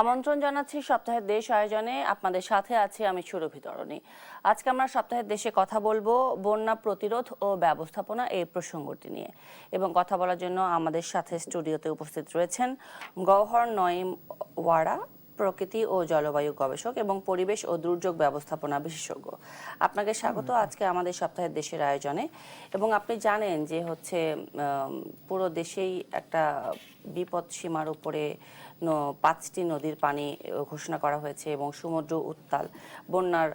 আমন্ত্রণ জানাচ্ছি সপ্তাহের দেশ আয়োজনে। আপনাদের সাথে আছি আমি সুরভি তরণী। আজকে আমরা সপ্তাহের দেশে কথা বলবো বন্যা প্রতিরোধ ও ব্যবস্থাপনা এই প্রসঙ্গটি নিয়ে, এবং কথা বলার জন্য আমাদের সাথে স্টুডিওতে উপস্থিত রয়েছেন গওহর নঈম ওয়ারা, প্রকৃতি ও জলবায়ু গবেষক এবং পরিবেশ ও দুর্যোগ ব্যবস্থাপনা বিশেষজ্ঞ। আপনাকে স্বাগত আজকে আমাদের সপ্তাহের দেশের আয়োজনে। এবং আপনি জানেন যে পুরো দেশেই একটা বিপদ সীমার উপরে 5টি নদীর পানি ঘোষণা করা হয়েছে এবং সমুদ্র উত্তাল, বন্যার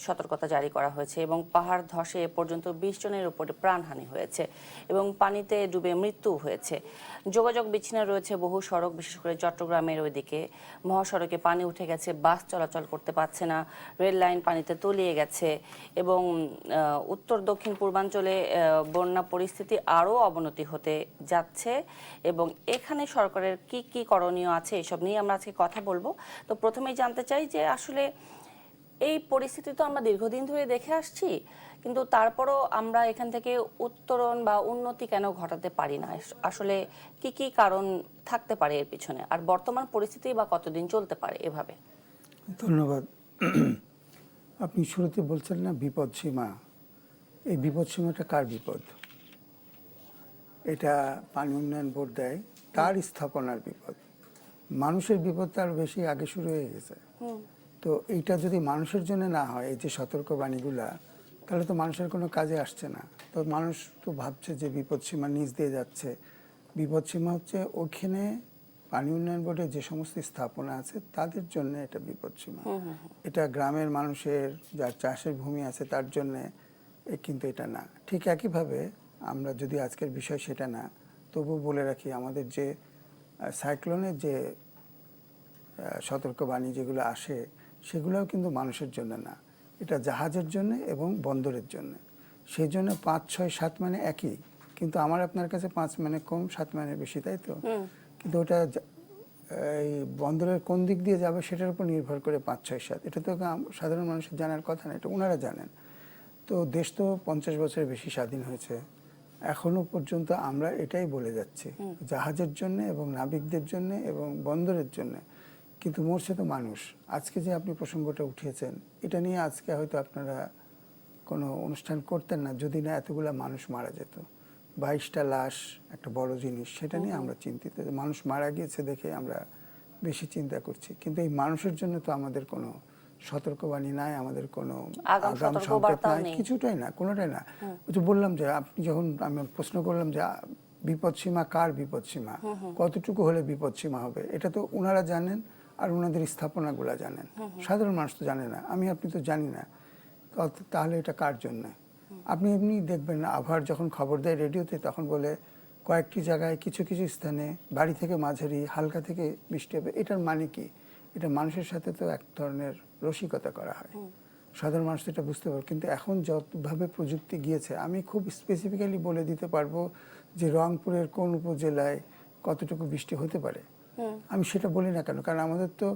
সতর্কতা জারি করা হয়েছে এবং পাহাড় ধসে এ পর্যন্ত 20 জনের উপরে প্রাণহানি হয়েছে এবং পানিতে ডুবে মৃত্যু হয়েছে। যোগাযোগ বিচ্ছিন্ন রয়েছে বহু সড়ক, বিশেষ করে চট্টগ্রামের ওইদিকে মহাসড়কে পানি উঠে গেছে, বাস চলাচল করতে পারছে না, রেল লাইন পানিতে তলিয়ে গেছে এবং উত্তর দক্ষিণ পূর্বাঞ্চলে বন্যা পরিস্থিতি আরও অবনতি হতে যাচ্ছে। এবং এখানে সরকারের কি কি করণীয় আছে এসব নিয়ে আমরা আজকে কথা বলবো। তো প্রথমেই জানতে চাই যে আসলে এই পরিস্থিতি তো আমরা দীর্ঘদিন ধরে দেখে আসছি, কিন্তু তারপরও আমরা এখান থেকে উত্তরণ বা উন্নতি কেন ঘটাতে পারি না? আসলে কি কি কারণ থাকতে পারে এর পিছনে, আর বর্তমান পরিস্থিতি বা কতদিন চলতে পারে এভাবে? ধন্যবাদ। আপনি শুরুতে বলছেন না বিপদ সীমা, এই বিপদ সীমাটা কার বিপদ? এটা পানি উন্নয়ন বোর্ড দেয়, তার স্থাপনার বিপদ। মানুষের বিপদ তার বেশি আগে শুরু হয়ে গেছে। তো এইটা যদি মানুষের জন্য না হয়, এই যে সতর্কবাণীগুলা, তাহলে তো মানুষের কোনো কাজে আসছে না। তো মানুষ তো ভাবছে যে বিপদ সীমা নিচ দিয়ে যাচ্ছে। বিপদ সীমা হচ্ছে ওখানে পানি উন্নয়ন বোর্ডে যে সমস্ত স্থাপনা আছে তাদের জন্য এটা বিপদ সীমা। এটা গ্রামের মানুষের, যার চাষের ভূমি আছে তার জন্যে কিন্তু এটা না। ঠিক একইভাবে আমরা যদি আজকের বিষয় সেটা না, তবুও বলে রাখি আমাদের যে সাইক্লোনের যে সতর্কবাণী যেগুলো আসে সেগুলোও কিন্তু মানুষের জন্য না, এটা জাহাজের জন্য এবং বন্দরের জন্য। সেই জন্য 5, 6, 7 মানে একই, কিন্তু আমার আপনার কাছে 5 মানে কম, 7 মানে বেশি, তাই তো? কিন্তু ওটা এই বন্দরের কোন দিক দিয়ে যাবে সেটার উপর নির্ভর করে 5, 6, 7। এটা তো সাধারণ মানুষের জানার কথা না, এটা ওনারা জানেন। তো দেশ তো 50 বছরের বেশি স্বাধীন হয়েছে, এখনো পর্যন্ত আমরা এটাই বলে যাচ্ছি, জাহাজের জন্য এবং নাবিকদের জন্য এবং বন্দরের জন্য। কিন্তু মরছে তো মানুষ। আজকে যে আপনি প্রসঙ্গটা উঠিয়েছেন, এটা নিয়ে আজকে হয়তো আপনারা কোনো অনুষ্ঠান করতেন না যদি না এতগুলা মানুষ মারা যেত। 22টা লাশ একটা বড় জিনিস, সেটা নিয়ে আমরা চিন্তিত। মানুষ মারা গিয়েছে দেখে আমরা বেশি চিন্তা করছি, কিন্তু এই মানুষের জন্য তো আমাদের কোনো সতর্কবাণী নাই, আমাদের কোনো আগাম সংকেত নাই, কিছুটাই না, কোনোটাই না। বললাম যে আপনি যখন আমি প্রশ্ন করলাম যে বিপদ সীমা কার বিপদ সীমা, কতটুকু হলে বিপদ সীমা হবে, এটা তো ওনারা জানেন আর ওনাদের স্থাপনাগুলা জানেন। সাধারণ মানুষ তো জানে না, আমি আপনি তো জানি না। তাহলে এটা কার জন্য? আপনি এমনি দেখবেন না, আবহাওয়ার যখন খবর দেয় রেডিওতে, তখন বলে কয়েকটি জায়গায় কিছু কিছু স্থানে ভারী থেকে মাঝারি, হালকা থেকে বৃষ্টি হবে। এটার মানে কি? এটা মানুষের সাথে তো এক ধরনের রসিকতা করা হয়। সাধারণ মানুষ এটা বুঝতে পারবে। কিন্তু এখন যতভাবে প্রযুক্তি গিয়েছে, আমি খুব স্পেসিফিক্যালি বলে দিতে পারবো যে রংপুরের কোন উপজেলায় কতটুকু বৃষ্টি হতে পারে। আমি সেটা বলি না কেন, কারণ আমাদের তো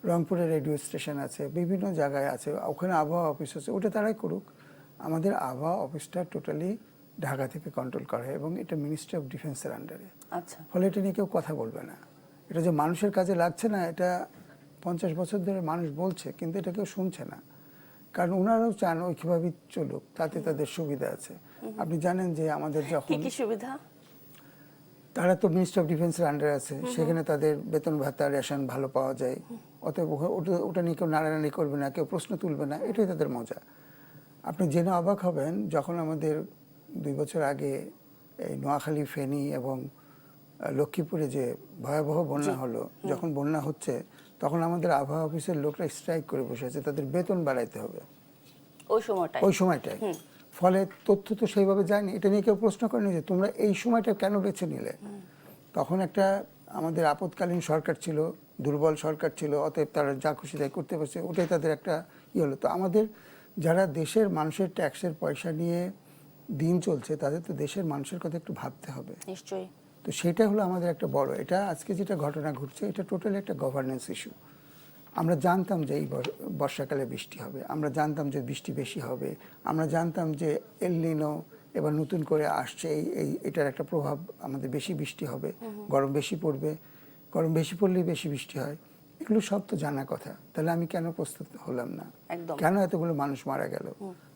রংপুরে রেডিও স্টেশন আছে, বিভিন্ন জায়গায় আছে, ওখানে আবহাওয়া অফিস আছে, ওটা তারাই করুক। আমাদের আবহাওয়া অফিসটা টোটালি ঢাকা থেকে কন্ট্রোল করা হয় এবং এটা মিনিস্ট্রি অফ ডিফেন্সের আন্ডারে। আচ্ছা, ফলে এটা নিয়ে কেউ কথা বলবে না। এটা যে মানুষের কাজে লাগছে না, এটা 50 বছর ধরে মানুষ বলছে, কিন্তু এটা কেউ শুনছে না। কারণ ওনারাও চান ওইভাবেই চলুক, তাতে তাদের সুবিধা আছে। আপনি জানেন যে আমাদের যখন কি সুবিধা, তারা তো মিনিস্ট্রি অফ ডিফেন্সের আন্ডারে আছে, সেখানে তাদের বেতন ভাতা, রেশন ভালো পাওয়া যায়। অতএব ওটা নিয়ে কেউ নাড়ানাড়ি করবে না, কেউ প্রশ্ন তুলবে না, এটাই তাদের মজা। আপনি জেনে অবাক হবেন, যখন আমাদের 2 বছর আগে এই নোয়াখালী, ফেনী এবং লক্ষ্মীপুরে যে ভয়াবহ বন্যা হলো, যখন বন্যা হচ্ছে তখন আমাদের আবহাওয়া অফিসের লোকরা স্ট্রাইক করে বসে আছে, তাদের বেতন বাড়াইতে হবে ওই সময়টায়। ফলে তথ্য তো সেইভাবে যায়নি, এটা নিয়ে কেউ প্রশ্ন করেনি যে তোমরা এই সময়টা কেন বেছে নিলে। তখন একটা আমাদের আপৎকালীন সরকার ছিল, দুর্বল সরকার ছিল, অতএব তারা যা খুশি তাই করতে পারছে, ওটাই তাদের একটা হলো। তো আমাদের যারা দেশের মানুষের ট্যাক্সের পয়সা নিয়ে দিন চলছে, তাদের তো দেশের মানুষের কথা একটু ভাবতে হবে নিশ্চয়ই। তো সেটা হলো আমাদের একটা বড়, এটা আজকে যেটা ঘটনা ঘটছে এটা টোটালি একটা গভর্নেন্স ইস্যু। আমরা জানতাম যে এই বর্ষাকালে বৃষ্টি হবে, আমরা জানতাম যে বৃষ্টি বেশি হবে, আমরা জানতাম যে এল নিনো এবার নতুন করে আসছে, এটার একটা প্রভাব, আমাদের বেশি বৃষ্টি হবে, গরম বেশি পড়বে, গরম বেশি পড়লেই বেশি বৃষ্টি হয়। এগুলো সব তো জানা কথা, তাহলে আমি কেন প্রস্তুত হলাম না? একদম। কেন এতগুলো মানুষ মারা গেল?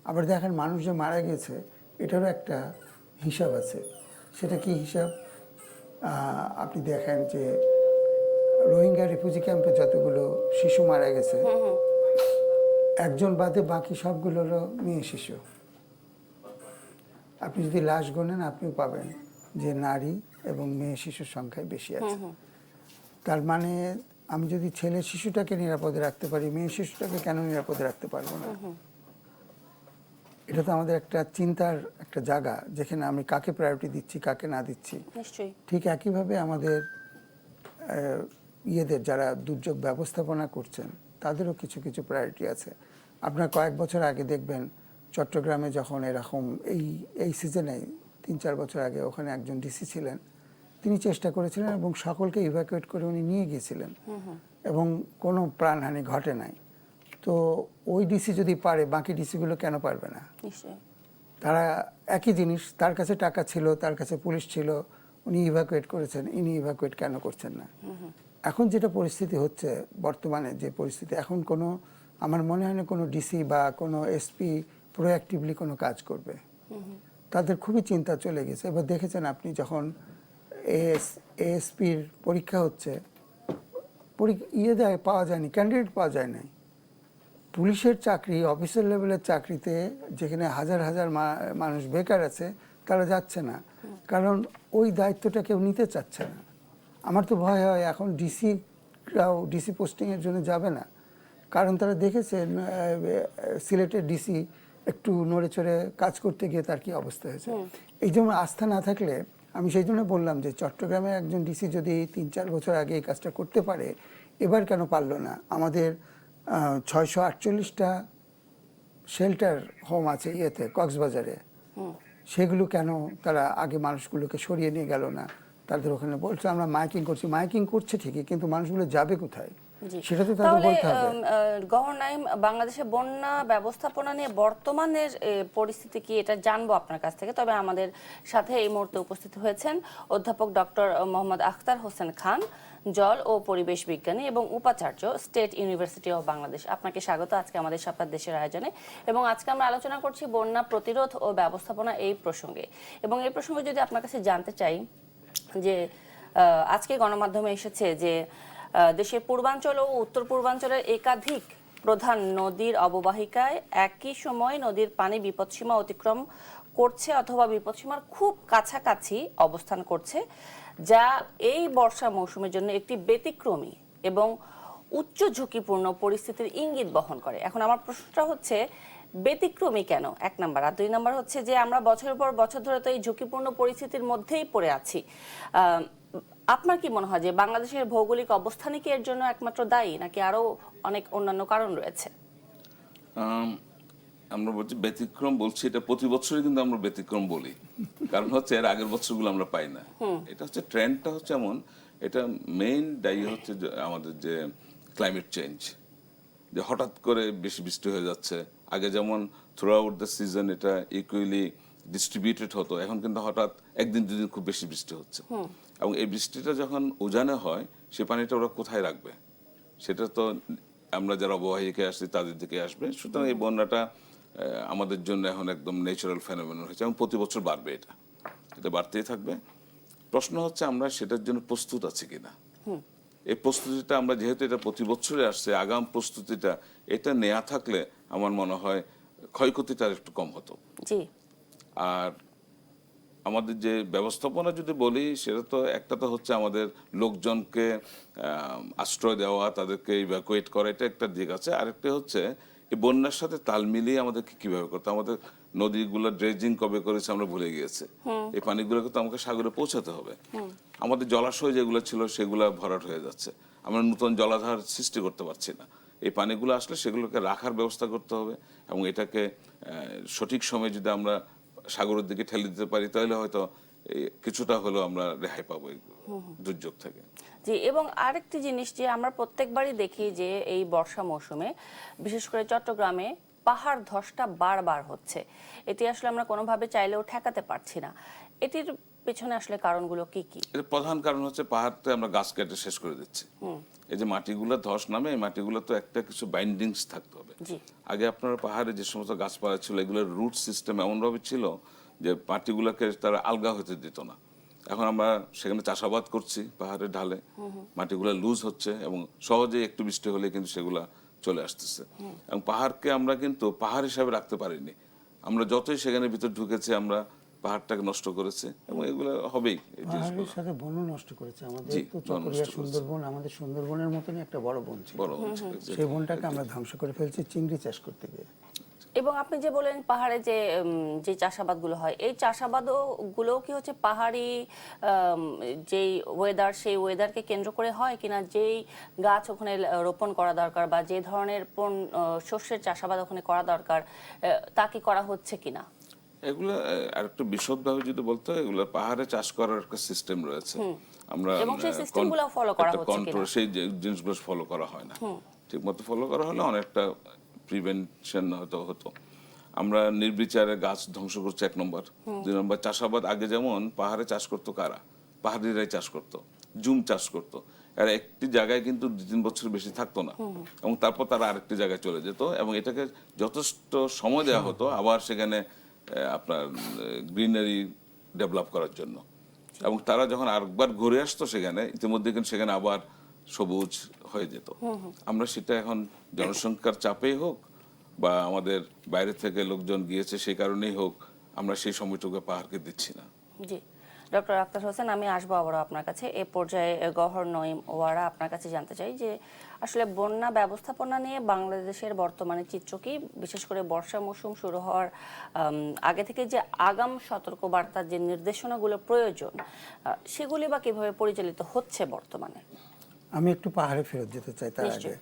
আবার দেখেন মানুষ যে মারা গেছে এটারও একটা হিসাব আছে। সেটা কি হিসাব? আপনি দেখেন যে রোহিঙ্গা রিফিউজি ক্যাম্পে যতগুলো শিশু মারা গেছে, একজন বাদে বাকি সবগুলো হলো মেয়ে শিশু। আপনি যদি লাশ গোনেন আপনিও পাবেন যে নারী এবং মেয়ে শিশুর সংখ্যায় বেশি আছে। তার মানে আমি যদি ছেলে শিশুটাকে নিরাপদে রাখতে পারি, মেয়ে শিশুটাকে কেন নিরাপদে রাখতে পারবো না? এটা তো আমাদের একটা চিন্তার একটা জায়গা, যেখানে আমি কাকে প্রায়োরিটি দিচ্ছি, কাকে না দিচ্ছি। নিশ্চয়ই। ঠিক একইভাবে আমাদের ইয়েদের যারা দুর্যোগ ব্যবস্থাপনা করছেন তাদেরও কিছু কিছু প্রায়োরিটি আছে। আপনার কয়েক বছর আগে দেখবেন চট্টগ্রামে যখন এরকম এই সিজনে ৩-৪ বছর আগে ওখানে একজন ডিসি ছিলেন, তিনি চেষ্টা করেছিলেন এবং সকলকে ইভ্যাকুয়েট করে উনি নিয়ে গিয়েছিলেন এবং কোনো প্রাণহানি ঘটে নাই। তো ওই ডিসি যদি পারে, বাকি ডিসিগুলো কেন পারবে না? নিশ্চয়ই। তারা একই জিনিস, তার কাছে টাকা ছিল, তার কাছে পুলিশ ছিল, উনি ইভ্যাকুয়েট করেছেন, ইনি ইভ্যাকুয়েট কেন করছেন না? এখন যেটা পরিস্থিতি হচ্ছে বর্তমানে, যে পরিস্থিতি এখন, কোনো আমার মনে হয় না কোনো ডিসি বা কোনো এসপি প্রোঅ্যাক্টিভলি কোনো কাজ করবে। তাদের খুবই চিন্তা চলে গেছে। এবার দেখেছেন আপনি যখন এএসপির পরীক্ষা হচ্ছে, পাওয়া যায়নি, ক্যান্ডিডেট পাওয়া যায় নাই। পুলিশের চাকরি, অফিসার লেভেলের চাকরিতে যেখানে হাজার হাজার মানুষ বেকার আছে, তারা যাচ্ছে না, কারণ ওই দায়িত্বটা কেউ নিতে চাচ্ছে না। আমার তো ভয় হয় এখন ডিসি পোস্টিংয়ের জন্য যাবে না, কারণ তারা দেখেছে সিলেটের ডিসি একটু নড়ে চড়ে কাজ করতে গিয়ে তার কি অবস্থা হয়েছে। এই জন্য আস্থা না থাকলে, আমি সেই জন্য বললাম যে চট্টগ্রামে একজন ডিসি যদি ৩-৪ বছর আগে এই কাজটা করতে পারে, এবার কেন পারলো না? আমাদের 648টা শেল্টার হোম আছে ইয়েতে, কক্সবাজারে, সেগুলো কেন তারা আগে মানুষগুলোকে সরিয়ে নিয়ে গেল না? তাদের ওখানে বলছে আমরা মাইকিং করছে ঠিকই, কিন্তু মানুষগুলো যাবে কোথায় সেটা তো তাদের বলতে হবে। গওহর নাঈম, বাংলাদেশে বন্যা ব্যবস্থাপনা নিয়ে বর্তমানের পরিস্থিতি কি, এটা জানবো আপনার কাছ থেকে। তবে আমাদের সাথে এই মুহূর্তে উপস্থিত হয়েছেন অধ্যাপক ডক্টর মোহাম্মদ আখতার হোসেন খান, জল ও পরিবেশ বিজ্ঞানী এবং উপাচার্য, স্টেট ইউনিভার্সিটি অফ বাংলাদেশ। আপনাকে স্বাগত আজকে আমাদের সাপ্তাহ দেশের আয়োজনে। এবং আজকে আমরা আলোচনা করছি বন্যা প্রতিরোধ ও ব্যবস্থাপনা এই প্রসঙ্গে। এবং এই প্রসঙ্গে যদি আপনার কাছে জানতে চাই যে আজকে গণমাধ্যমে এসেছে যে দেশের পূর্বাঞ্চল ও উত্তর পূর্বাঞ্চলের একাধিক প্রধান নদীর অববাহিকায় একই সময় নদীর পানি বিপদসীমা অতিক্রম করছে অথবা বিপদসীমার খুব কাছাকাছি অবস্থান করছে, যা এই বর্ষা মৌসুমের জন্য একটি ব্যতিক্রমী এবং উচ্চ ঝুঁকিপূর্ণ পরিস্থিতির ইঙ্গিত বহন করে। এখন আমার প্রশ্নটা হচ্ছে, ব্যতিক্রমী কেন, 1 নাম্বার। আর 2 নাম্বার হচ্ছে যে আমরা বছরের পর বছর ধরে তো এই ঝুঁকিপূর্ণ পরিস্থিতির মধ্যেই পড়ে আছি। আপনার কি মনে হয় যে বাংলাদেশের ভৌগোলিক অবস্থানই কি এর জন্য একমাত্র দায়ী, নাকি আরো অনেক অন্যান্য কারণ রয়েছে? আমরা বলছি ব্যতিক্রম, বলছি এটা প্রতি বছরই কিন্তু আমরা ব্যতিক্রম বলি, কারণ হচ্ছে এর আগের বছরগুলো আমরা পাই না। এটা হচ্ছে ট্রেন্ডটা হচ্ছে এমন, এটা মেইন দায়ী হচ্ছে আমাদের যে ক্লাইমেট চেঞ্জ, যে হঠাৎ করে বেশি বৃষ্টি হয়ে যাচ্ছে। আগে যেমন থ্রু আউট দ্য সিজন এটা ইকুয়ালি ডিস্ট্রিবিউটেড হতো, এখন কিন্তু হঠাৎ একদিন দুদিন খুব বেশি বৃষ্টি হচ্ছে। এবং এই বৃষ্টিটা যখন উজানে হয়, সে পানিটা ওরা কোথায় রাখবে? সেটা তো আমরা যারা অববাহিকায় আসছি তাদের দিকে আসবে। সুতরাং এই বন্যাটা আমাদের জন্য এখন একদম ন্যাচারাল ফেনোমেনন হয়েছে এবং প্রতি বছর বাড়বে, এটা বাড়তেই থাকবে। প্রশ্ন হচ্ছে আমরা সেটার জন্য প্রস্তুত আছি কিনা। এই প্রস্তুতিটা আমরা, যেহেতু এটা প্রতি বছরে আসছে, আগাম প্রস্তুতিটা এটা নেওয়া থাকলে আমার মনে হয় ক্ষয়ক্ষতিটা একটু কম হতো। জি। আর আমাদের যে ব্যবস্থাপনা যদি বলি, সেটা তো একটা তো হচ্ছে আমাদের লোকজনকে আশ্রয় দেওয়া, তাদেরকে ইভ্যাকুয়েট করা, এটা একটা দিক আছে। আরেকটা হচ্ছে এই বন্যার সাথে তাল মিলিয়ে আমাদেরকে কিভাবে করতে, আমাদের নদীগুলো ড্রেজিং কবে করেছে আমরা ভুলে গিয়েছে। এই পানিগুলোকে তো আমাকে সাগরে পৌঁছাতে হবে। আমাদের জলাশয় যেগুলো ছিল সেগুলো ভরাট হয়ে যাচ্ছে, আমরা নতুন জলাধার সৃষ্টি করতে পারছি না। এই পানিগুলো আসলে সেগুলোকে রাখার ব্যবস্থা করতে হবে এবং এটাকে সঠিক সময়ে যদি আমরা সাগরের দিকে ঠেলে দিতে পারি, তাহলে হয়তো কিছুটা হলেও আমরা রেহাই পাবো এই দুর্যোগ থেকে। জি, এবং আরেকটি জিনিস যে আমরা প্রত্যেকবারই দেখি যে এই বর্ষা মৌসুমে বিশেষ করে চট্টগ্রামে পাহাড় ধসটা বারবার হচ্ছে। এটি আসলে আমরা কোনোভাবে চাইলেও ঠেকাতে পারছি না। এটির পেছনে আসলে কারণগুলো কি কি? এর প্রধান কারণ হচ্ছে পাহাড়তে আমরা গাছ কেটে শেষ করে দিচ্ছি। এই যে মাটিগুলো ধস নামে, এই মাটিগুলো তো একটা কিছু বাইন্ডিংস থাকতে হবে। জি। আগে আপনার পাহাড়ে যে সমস্ত গাছপালা ছিল এগুলোর রুট সিস্টেম এমনভাবে ছিল যে মাটিগুলোকে তারা আলগা হতে দিত না। এখন আমরা সেখানে চাষাবাদ করছি পাহাড়ের ঢালে, মাটিগুলো লুজ হচ্ছে এবং সহজে একটু বৃষ্টি হলে কিন্তু সেগুলা চলে আসতেছে। এবং পাহাড়কে আমরা কিন্তু পাহাড় হিসাবে রাখতে পারিনি। আমরা যতই সেখানে ভিতর ঢুকেছি আমরা পাহাড়টাকে নষ্ট করেছে এবং এগুলো হবেই। এই জিনিসগুলো পাহাড়ের সাথে বনও নষ্ট করেছে আমাদের। জি, তো বন চকরিয়া নষ্ট করেছে। সুন্দরবন আমাদের সুন্দরবনের মতনই একটা বড় বন ছিল। বড় হচ্ছে সেই বনটাকে আমরা ধ্বংস করে ফেলছি চিংড়ি চাষ করতে গিয়ে। এবং আপনি যে বলেন পাহাড়ে যে চাষাবাদগুলো হয়, এই চাষাবাদও গুলো কি হচ্ছে পাহাড়ি যেই ওয়েদার, সেই ওয়েদারকে কেন্দ্র করে হয় কিনা? যেই গাছ ওখানে রোপণ করা দরকার বা যে ধরনের শস্যের চাষাবাদ ওখানে করা দরকার তা কি করা হচ্ছে কিনা? এগুলো আর একটু বিশদভাবে যদি বলতে হয়, এগুলো পাহাড়ে চাষ করার একটা সিস্টেম রয়েছে। আমরা এবং সেই সিস্টেমগুলো ফলো করা হচ্ছে কন্ট্রোল, কিনা? সেই জিনিসগুলো ফলো করা হয় না। ঠিকমতো ফলো করা হলে অনেকটা প্রিভেনশন হয়তো হতো। আমরা নির্বিচারে গাছ ধ্বংস করছি, 1 নম্বর। 2 নম্বর, চাষাবাদ আগে যেমন পাহাড়ে চাষ করতো কারা? পাহাড়িরাই চাষ করতো, জুম চাষ করতো। আর একটি জায়গায় কিন্তু 2-3 বছর বেশি থাকতো না, এবং তারপর তারা আরেকটি জায়গায় চলে যেত এবং এটাকে যথেষ্ট সময় দেওয়া হতো আবার সেখানে আপনার গ্রিনারি ডেভেলপ করার জন্য। এবং তারা যখন আরেকবার ঘুরে আসতো সেখানে, ইতিমধ্যে কিন্তু সেখানে আবার সবুজ হয়ে যেত। আমরা সেটা এখন জনসংখ্যার চাপেই হোক বা আমাদের বাইরে থেকে লোকজন গিয়েছে সেই কারণেই হোক, আমরা সেই সময়টুকু পাহাড়কে দিচ্ছি না। জি, ডক্টর আক্তার হোসেন, আমি আসবো আবারও আপনার কাছে। এ পর্যায়ে গওহর নঈম ওয়ারা, আপনার কাছে জানতে চাই যে আসলে বন্যা ব্যবস্থাপনা নিয়ে বাংলাদেশের বর্তমানে চিত্র কি? বিশেষ করে বর্ষা মৌসুম শুরু হওয়ার আগে থেকে যে আগাম সতর্কবার্তার যে নির্দেশনাগুলো প্রয়োজন, সেগুলি বা কিভাবে পরিচালিত হচ্ছে বর্তমানে? আমি একটু পাহাড়ে ফেরত যেতে চাই তার আগে।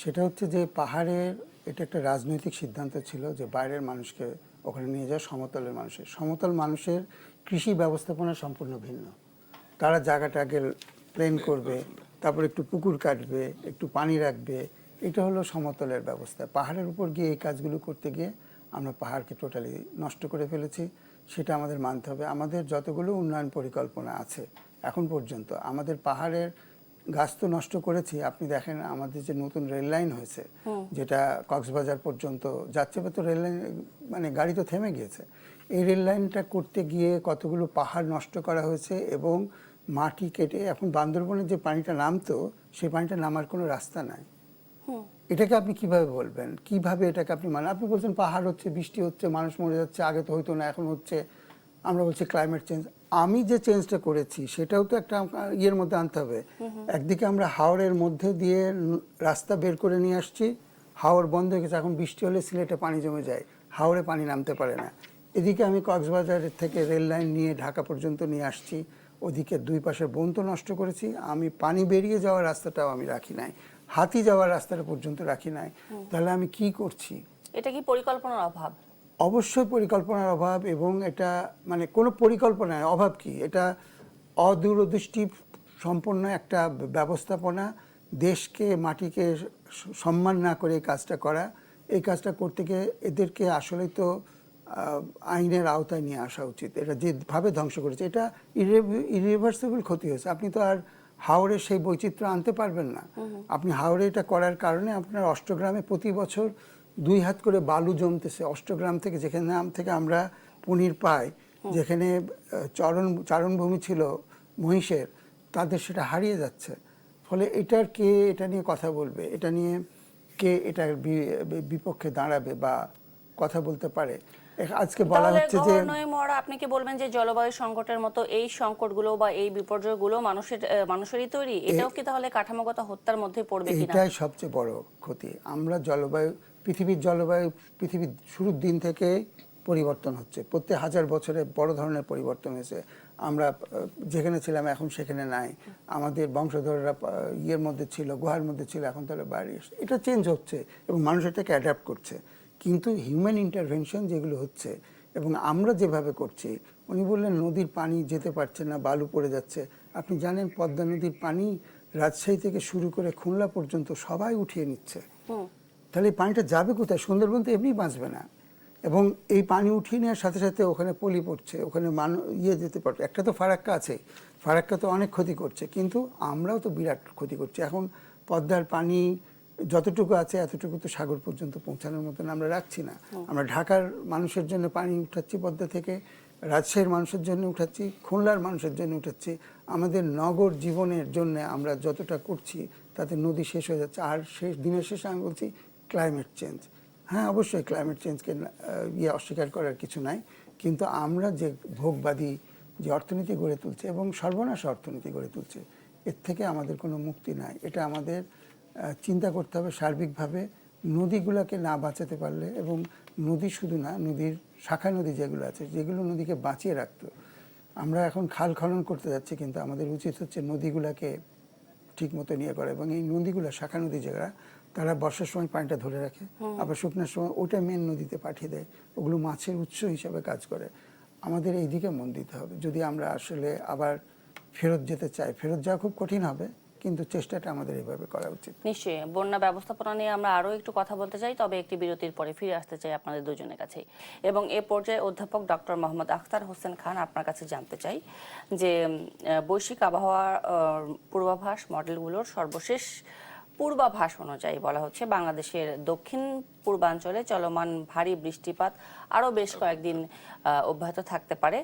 সেটা হচ্ছে যে পাহাড়ের এটা একটা রাজনৈতিক সিদ্ধান্ত ছিল যে বাইরের মানুষকে ওখানে নিয়ে যাওয়া, সমতল মানুষের কৃষি ব্যবস্থাপনা সম্পূর্ণ ভিন্ন। তারা জায়গাটা আগে প্লেন করবে, তারপর একটু পুকুর কাটবে, একটু পানি রাখবে, এটা হলো সমতলের ব্যবস্থা। পাহাড়ের উপর গিয়ে এই কাজগুলো করতে গিয়ে আমরা পাহাড়কে টোটালি নষ্ট করে ফেলেছি, সেটা আমাদের মানতে হবে। আমাদের যতগুলো উন্নয়ন পরিকল্পনা আছে এখন পর্যন্ত, আমাদের পাহাড়ের গাছ তো নষ্ট করেছি। আপনি দেখেন আমাদের যে নতুন রেল লাইন হয়েছে, যেটা কক্সবাজার পর্যন্ত যাচ্ছে, বা তো রেল লাইন মানে গাড়ি তো থেমে গিয়েছে। এই রেল লাইনটা করতে গিয়ে কতগুলো পাহাড় নষ্ট করা হয়েছে এবং মাটি কেটে এখন বান্দরবনের যে পানিটা নামতো, সেই পানিটা নামার কোনো রাস্তা নাই। এটাকে আপনি কিভাবে বলবেন? কিভাবে এটাকে আপনি আপনি বলছেন পাহাড় হচ্ছে, বৃষ্টি হচ্ছে, মানুষ মরে যাচ্ছে, আগে তো হইতো না এখন হচ্ছে। আমরা বলছি ক্লাইমেট চেঞ্জ। আমি যে চেঞ্জটা করেছি সেটাও তো একটা ইয়ের মধ্যে আনতে হবে। একদিকে আমরা হাওরের মধ্যে দিয়ে রাস্তা বের করে নিয়ে আসছি, হাওর বন্ধ হয়ে গেছে, এখন বৃষ্টি হলে সিলেটে পানি জমে যায়, হাওরে পানি নামতে পারে না। এদিকে আমি কক্সবাজার থেকে রেল লাইন নিয়ে ঢাকা পর্যন্ত নিয়ে আসছি, ওদিকে 2 পাশের বন তো নষ্ট করেছি। আমি পানি বেরিয়ে যাওয়ার রাস্তাটাও আমি রাখি নাই, হাতি যাওয়ার রাস্তাটা পর্যন্ত রাখি নাই। তাহলে আমি কি করছি? এটা কি পরিকল্পনার অভাব? অবশ্যই পরিকল্পনার অভাব, এবং এটা মানে কোনো পরিকল্পনার অভাব কি, এটা অদূরদৃষ্টি সম্পন্ন একটা ব্যবস্থাপনা। দেশকে, মাটিকে সম্মান না করে এই কাজটা করা, এই কাজটা করতে গিয়ে এদেরকে আসলেই তো আইনের আওতায় নিয়ে আসা উচিত। এটা যেভাবে ধ্বংস করেছে, এটা ইরিভার্সিবল ক্ষতি হয়েছে। আপনি তো আর হাওড়ে সেই বৈচিত্র্য আনতে পারবেন না। আপনি হাওড়ে এটা করার কারণে আপনার অষ্টগ্রামে প্রতি বছর 2 হাত করে বালু জমতেছে। অষ্টগ্রাম থেকে, যেখানে থেকে আমরা পনির পাই, যেখানে চারণভূমি ছিল মহিষের, তাদের সেটা হারিয়ে যাচ্ছে। ফলে এটা নিয়ে কথা বলবে, এটা নিয়ে কে এটার বিপক্ষে দাঁড়াবে বা কথা বলতে পারে? আজকে বলা হচ্ছে যে আপনি কি বলবেন যে জলবায়ু সংকটের মতো এই সংকটগুলো বা এই বিপর্যয়গুলো মানুষেরই তৈরি? এটাও কি তাহলে কাঠামোগত হত্যার মধ্যে পড়বে কিনা? এটাই সবচেয়ে বড় ক্ষতি। আমরা পৃথিবীর জলবায়ু পৃথিবীর শুরুর দিন থেকে পরিবর্তন হচ্ছে, প্রত্যেক 1000 বছরে বড় ধরনের পরিবর্তন হয়েছে। আমরা যেখানে ছিলাম এখন সেখানে নাই, আমাদের বংশধররা ইয়ের মধ্যে ছিল, গুহার মধ্যে ছিল, এখন তাহলে বাইরে এসে এটা চেঞ্জ হচ্ছে এবং মানুষ এটাকে অ্যাডাপ্ট করছে। কিন্তু হিউম্যান ইন্টারভেনশন যেগুলো হচ্ছে এবং আমরা যেভাবে করছি, উনি বললেন নদীর পানি যেতে পারছে না, বালু পড়ে যাচ্ছে। আপনি জানেন পদ্মা নদীর পানি রাজশাহী থেকে শুরু করে খুলনা পর্যন্ত সবাই উঠিয়ে নিচ্ছে। তাহলে এই পানিটা যাবে কোথায়? সুন্দরবন তো এমনি বাঁচবে না। এবং এই পানি উঠিয়ে নেওয়ার সাথে সাথে ওখানে পলি পড়ছে, ওখানে যেতে পারছে। একটা তো ফারাক্কা আছে, ফারাক্কা তো অনেক ক্ষতি করছে, কিন্তু আমরাও তো বিরাট ক্ষতি করছি। এখন পদ্মার পানি যতটুকু আছে এতটুকু তো সাগর পর্যন্ত পৌঁছানোর মতন আমরা রাখছি না। আমরা ঢাকার মানুষের জন্য পানি উঠাচ্ছি পদ্মা থেকে, রাজশাহীর মানুষের জন্য উঠাচ্ছি, খুলনার মানুষের জন্য উঠাচ্ছি। আমাদের নগর জীবনের জন্য আমরা যতটা করছি তাতে নদী শেষ হয়ে যাচ্ছে। আর দিনের শেষে আমি বলছি ক্লাইমেট চেঞ্জ, হ্যাঁ অবশ্যই ক্লাইমেট চেঞ্জকে অস্বীকার করার কিছু নাই, কিন্তু আমরা যে ভোগবাদী যে অর্থনীতি গড়ে তুলছে এবং সর্বনাশ অর্থনীতি গড়ে তুলছে, এর থেকে আমাদের কোনো মুক্তি নাই। এটা আমাদের চিন্তা করতে হবে সার্বিকভাবে। নদীগুলোকে না বাঁচাতে পারলে, এবং নদী শুধু না, নদীর শাখা নদী যেগুলো আছে যেগুলো নদীকে বাঁচিয়ে রাখতো, আমরা এখন খাল খনন করতে যাচ্ছি, কিন্তু আমাদের উচিত হচ্ছে নদীগুলোকে ঠিক মতো নিয়ে করা। এবং এই নদীগুলো শাখা নদী যারা, তারা বর্ষার সময় পানিটা ধরে রাখে, আবার শুকনোর সময় ওটা মেন নদীতে পাঠিয়ে দেয়, ওগুলো মাছের উৎস হিসাবে কাজ করে। আমাদের এই দিকে মন দিতে হবে যদি আমরা আসলে আবার ফেরত যেতে চাই। ফেরত যাওয়া খুব কঠিন হবে, কিন্তু চেষ্টাটা আমাদের এইভাবে করা উচিত। নিশ্চয়ই বন্যা ব্যবস্থাপনা নিয়ে আমরা আরও একটু কথা বলতে চাই, তবে একটি বিরতির পরে ফিরে আসতে চাই আপনাদের দুজনের কাছেই। এবং এ পর্যায়ে অধ্যাপক ডক্টর মোহাম্মদ আখতার হোসেন খান, আপনার কাছে জানতে চাই যে বৈশ্বিক আবহাওয়ার পূর্বাভাস মডেলগুলোর সর্বশেষ পূর্বাভাস অনুযায়ী বলা হচ্ছে বাংলাদেশের দক্ষিণ পূর্বাঞ্চলে চলমান ভারী বৃষ্টিপাত আরও বেশ কয়েকদিন অব্যাহত থাকতে পারে।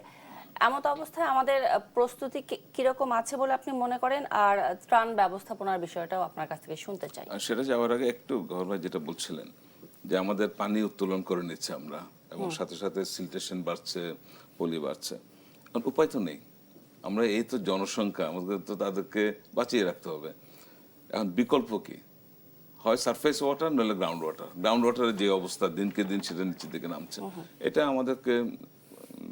এমত অবস্থায় আমাদের প্রস্তুতি কিরকম আছে বলে আপনি মনে করেন? আর ত্রাণ ব্যবস্থাপনার বিষয়টাও আপনার কাছ থেকে শুনতে চাই। সেটা যাওয়ার আগে একটু গৌর ভাই যেটা বলছিলেন যে আমাদের পানি উত্তোলন করে নিচ্ছে আমরা, এবং সাথে সাথে সিলটেশন বাড়ছে, পলি বাড়ছে, উপায় তো নেই। আমরা এই তো জনসংখ্যা, আমাদের তো তাদেরকে বাঁচিয়ে রাখতে হবে। এখন বিকল্প কি? হয় সারফেস ওয়াটার, নইলে গ্রাউন্ড ওয়াটার। গ্রাউন্ড ওয়াটারের যে অবস্থা দিনকে দিন সেটা নিচের দিকে নামছে, এটা আমাদেরকে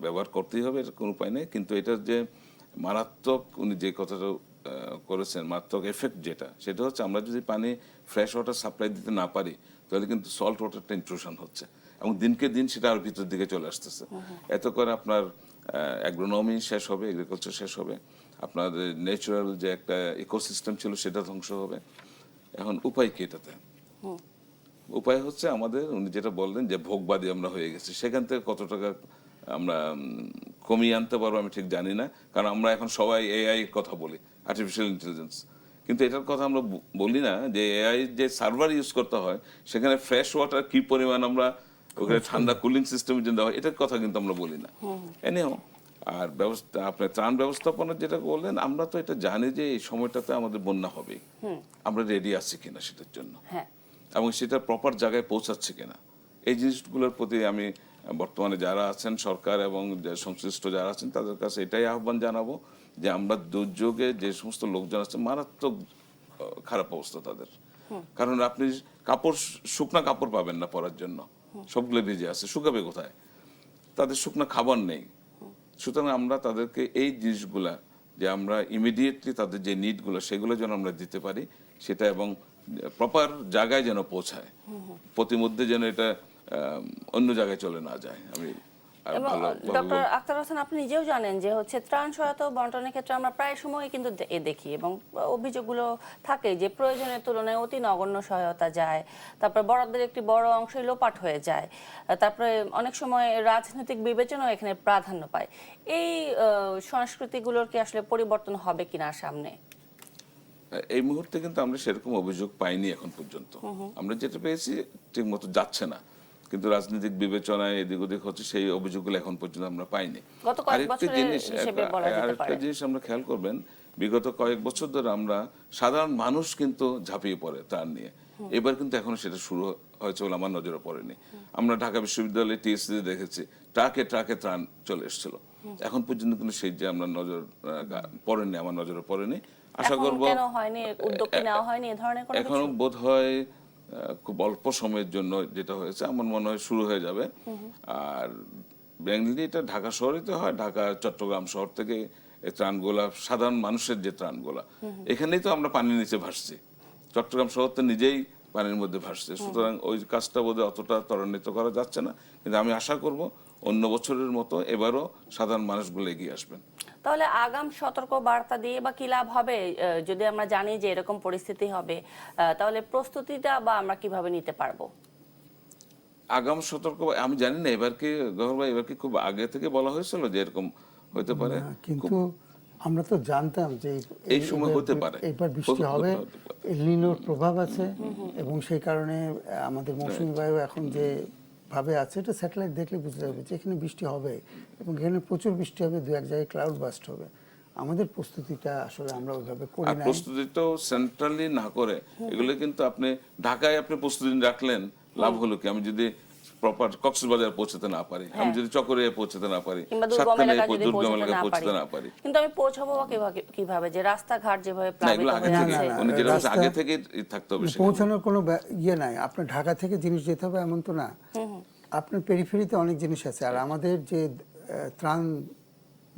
ব্যবহার করতেই হবে, এটা কোনো উপায় নেই। কিন্তু এটার যে মারাত্মক, উনি যে কথাটা করেছেন, মারাত্মক এফেক্ট যেটা, সেটা হচ্ছে আমরা যদি পানি ফ্রেশ ওয়াটার সাপ্লাই দিতে না পারি, তাহলে কিন্তু সল্ট ওয়াটারটা ইন্ট্রুশন হচ্ছে, এবং দিনকে দিন সেটা আর ভিতর দিকে চলে আসতেছে। এত করে আপনার অ্যাগ্রোনমি শেষ হবে, এগ্রিকালচার শেষ হবে, আপনার ন্যাচারাল যে একটা ইকোসিস্টেম ছিল সেটা ধ্বংস হবে। এখন উপায় কি এটাতে? উপায় হচ্ছে আমাদের, উনি যেটা বললেন যে ভোগবাদী আমরা হয়ে গেছি, সেখান থেকে কত টাকা আমরা কমিয়ে আনতে পারবো আমি ঠিক জানি না। কারণ আমরা এখন সবাই এআই কথা বলি, আর্টিফিশিয়াল ইন্টেলিজেন্স, কিন্তু এটার কথা আমরা বলি না যে এআই যে সার্ভার ইউজ করতে হয় সেখানে ফ্রেশ ওয়াটার কি পরিমাণ আমরা ওখানে ঠান্ডা কুলিং সিস্টেমের জন্য দেওয়া হয়, এটার কথা কিন্তু আমরা বলি না। এনেও আর ব্যবস্থা, আপনার ত্রাণ ব্যবস্থাপনা যেটা বললেন, আমরা তো এটা জানি যে এই সময়টাতে আমাদের বন্যা হবে, আমরা রেডি আছি কিনা সেটার জন্য, এবং সেটা প্রপার জায়গায় পৌঁছাচ্ছে কিনা, এই জিনিসগুলোর প্রতি আমি বর্তমানে যারা আছেন সরকার এবং সংশ্লিষ্ট যারা আছেন তাদের কাছে এটাই আহ্বান জানাবো যে আমরা দুর্যোগে যে সমস্ত লোকজন আছে, মারাত্মক খারাপ অবস্থা তাদের। কারণ আপনি কাপড়, শুকনা কাপড় পাবেন না পরার জন্য, সবগুলো ভিজে আছে, শুকাবে কোথায়? তাদের শুকনা খাবার নেই। সুতরাং আমরা তাদেরকে এই জিনিসগুলা, যে আমরা ইমিডিয়েটলি তাদের যে নিডগুলো সেগুলো যেন আমরা দিতে পারি সেটা, এবং প্রপার জায়গায় যেন পৌঁছায়, প্রতিমধ্যে যেন এটা অন্য জায়গায় চলে না যায়। আমি এবং ডক্টর আখতার হোসেন, আপনি নিজেও জানেন যে হচ্ছে ত্রাণ সহায়তা বন্টনের ক্ষেত্রে আমরা প্রায় সময় কিন্তু দেখি এবং অভিযোগগুলো থাকে যে প্রয়োজনের তুলনায় অতি নগণ্য সহায়তা যায়, তারপরে বরাদ্দের একটি বড় অংশই লোপাট হয়ে যায়, তারপরে অনেক সময় রাজনৈতিক বিবেচনাও এখানে প্রাধান্য পায়। এই সংস্কৃতিগুলোর কি আসলে পরিবর্তন হবে কিনা সামনে? এই মুহূর্তে কিন্তু আমরা সেরকম অভিযোগ পাইনি এখন পর্যন্ত। আমরা যেটা পেয়েছি ঠিক মতো যাচ্ছে না, কিন্তু রাজনৈতিক বিবেচনায় এদিক ওদিক হচ্ছে, সেই অভিযোগগুলো এখন পর্যন্ত আমরা পাইনি। আরেকটা জিনিস আমরা খেয়াল করবেন, বিগত কয়েক বছর ধরে আমরা সাধারণ মানুষ কিন্তু ঝাঁপিয়ে পড়ে ত্রাণ নিয়ে, এবার কিন্তু এখনো সেটা শুরু হয়েছে বলে আমার নজরে পড়েনি। আমরা ঢাকা বিশ্ববিদ্যালয়ে টিএসসি দেখেছি ট্রাকে ট্রাকে ত্রাণ চলে এসেছিল, এখন পর্যন্ত কিন্তু সেই যে আমরা নজর পড়েনি, আমার নজরে পড়েনি। আশা করবো এখনো বোধ হয় খুব অল্প সময়ের জন্য যেটা হয়েছে, আমার মনে হয় শুরু হয়ে যাবে। আর মেইনলি এটা ঢাকা শহরেতে হয়, ঢাকা চট্টগ্রাম শহর থেকে এই ত্রাণগুলা, সাধারণ মানুষের যে ত্রাণগুলা, এখানেই তো আমরা পানির নিচে ভাসছি, চট্টগ্রাম শহর তো নিজেই পানির মধ্যে ভাসছে। সুতরাং ওই কাজটা বোধহয় অতটা ত্বরান্বিত করা যাচ্ছে না, কিন্তু আমি আশা করব অন্য বছরের মতো এবারও সাধারণ মানুষগুলো এগিয়ে আসবেন। তাহলে আগাম সতর্ক বার্তা দিয়ে বা কি লাভ হবে? যদি আমরা জানি যে এরকম পরিস্থিতি হবে, তাহলে প্রস্তুতিটা বা আমরা কিভাবে নিতে পারবো? আগাম সতর্ক আমি জানি না এবার কি গহর ভাই, এবার কি খুব আগে থেকে বলা হয়েছিল যে এরকম হতে পারে? কিন্তু আমরা তো জানতাম যে এই সময় হতে পারে, এইবার বৃষ্টি হবে, এলনিনোর প্রভাব আছে, এবং সেই কারণে আমাদের মৌসুমী বায়ু এখন যে ভাবে আছে, এটা স্যাটেলাইট দেখলে বুঝতে যাবে যে এখানে বৃষ্টি হবে এবং এখানে প্রচুর বৃষ্টি হবে, দু এক জায়গায় ক্লাউড বাস্ট হবে। আমাদের প্রস্তুতিটা আসলে আমরা ওইভাবে করি আর না। প্রস্তুতি তো সেন্ট্রালি না করে, এগুলো কিন্তু আপনি ঢাকায় আপনি প্রস্তুতি রাখলেন, লাভ হলো কি? আমি যদি প্রপার কক্সবাজার পৌঁছাতে না পারি, আমি যদি চকরিয়া পৌঁছাতে না পারি, কিংবা দুর্গম সাতকানিয়া এলাকায় যদি দুর্গম পৌঁছাতে এলাকায় না পৌঁছাতে পারি, না পারি, কিন্তু আমি পৌঁছাবো বা কিভাবে যে রাস্তাঘাট যেভাবে না প্লাবিত এগুলো আগে হয়ে থেকে, যাচ্ছে? উনি যেটা বলছেন, রাস্তা- আগে থেকে থাকতে হবে সেখানে। পৌঁছানোর কোনো ইয়ে নাই, আপনার ঢাকা থেকে জিনিস যেতে হবে এমন তো না। আপনার পেরিফেরিতে অনেক জিনিস আছে। আর আমাদের যে ত্রাণ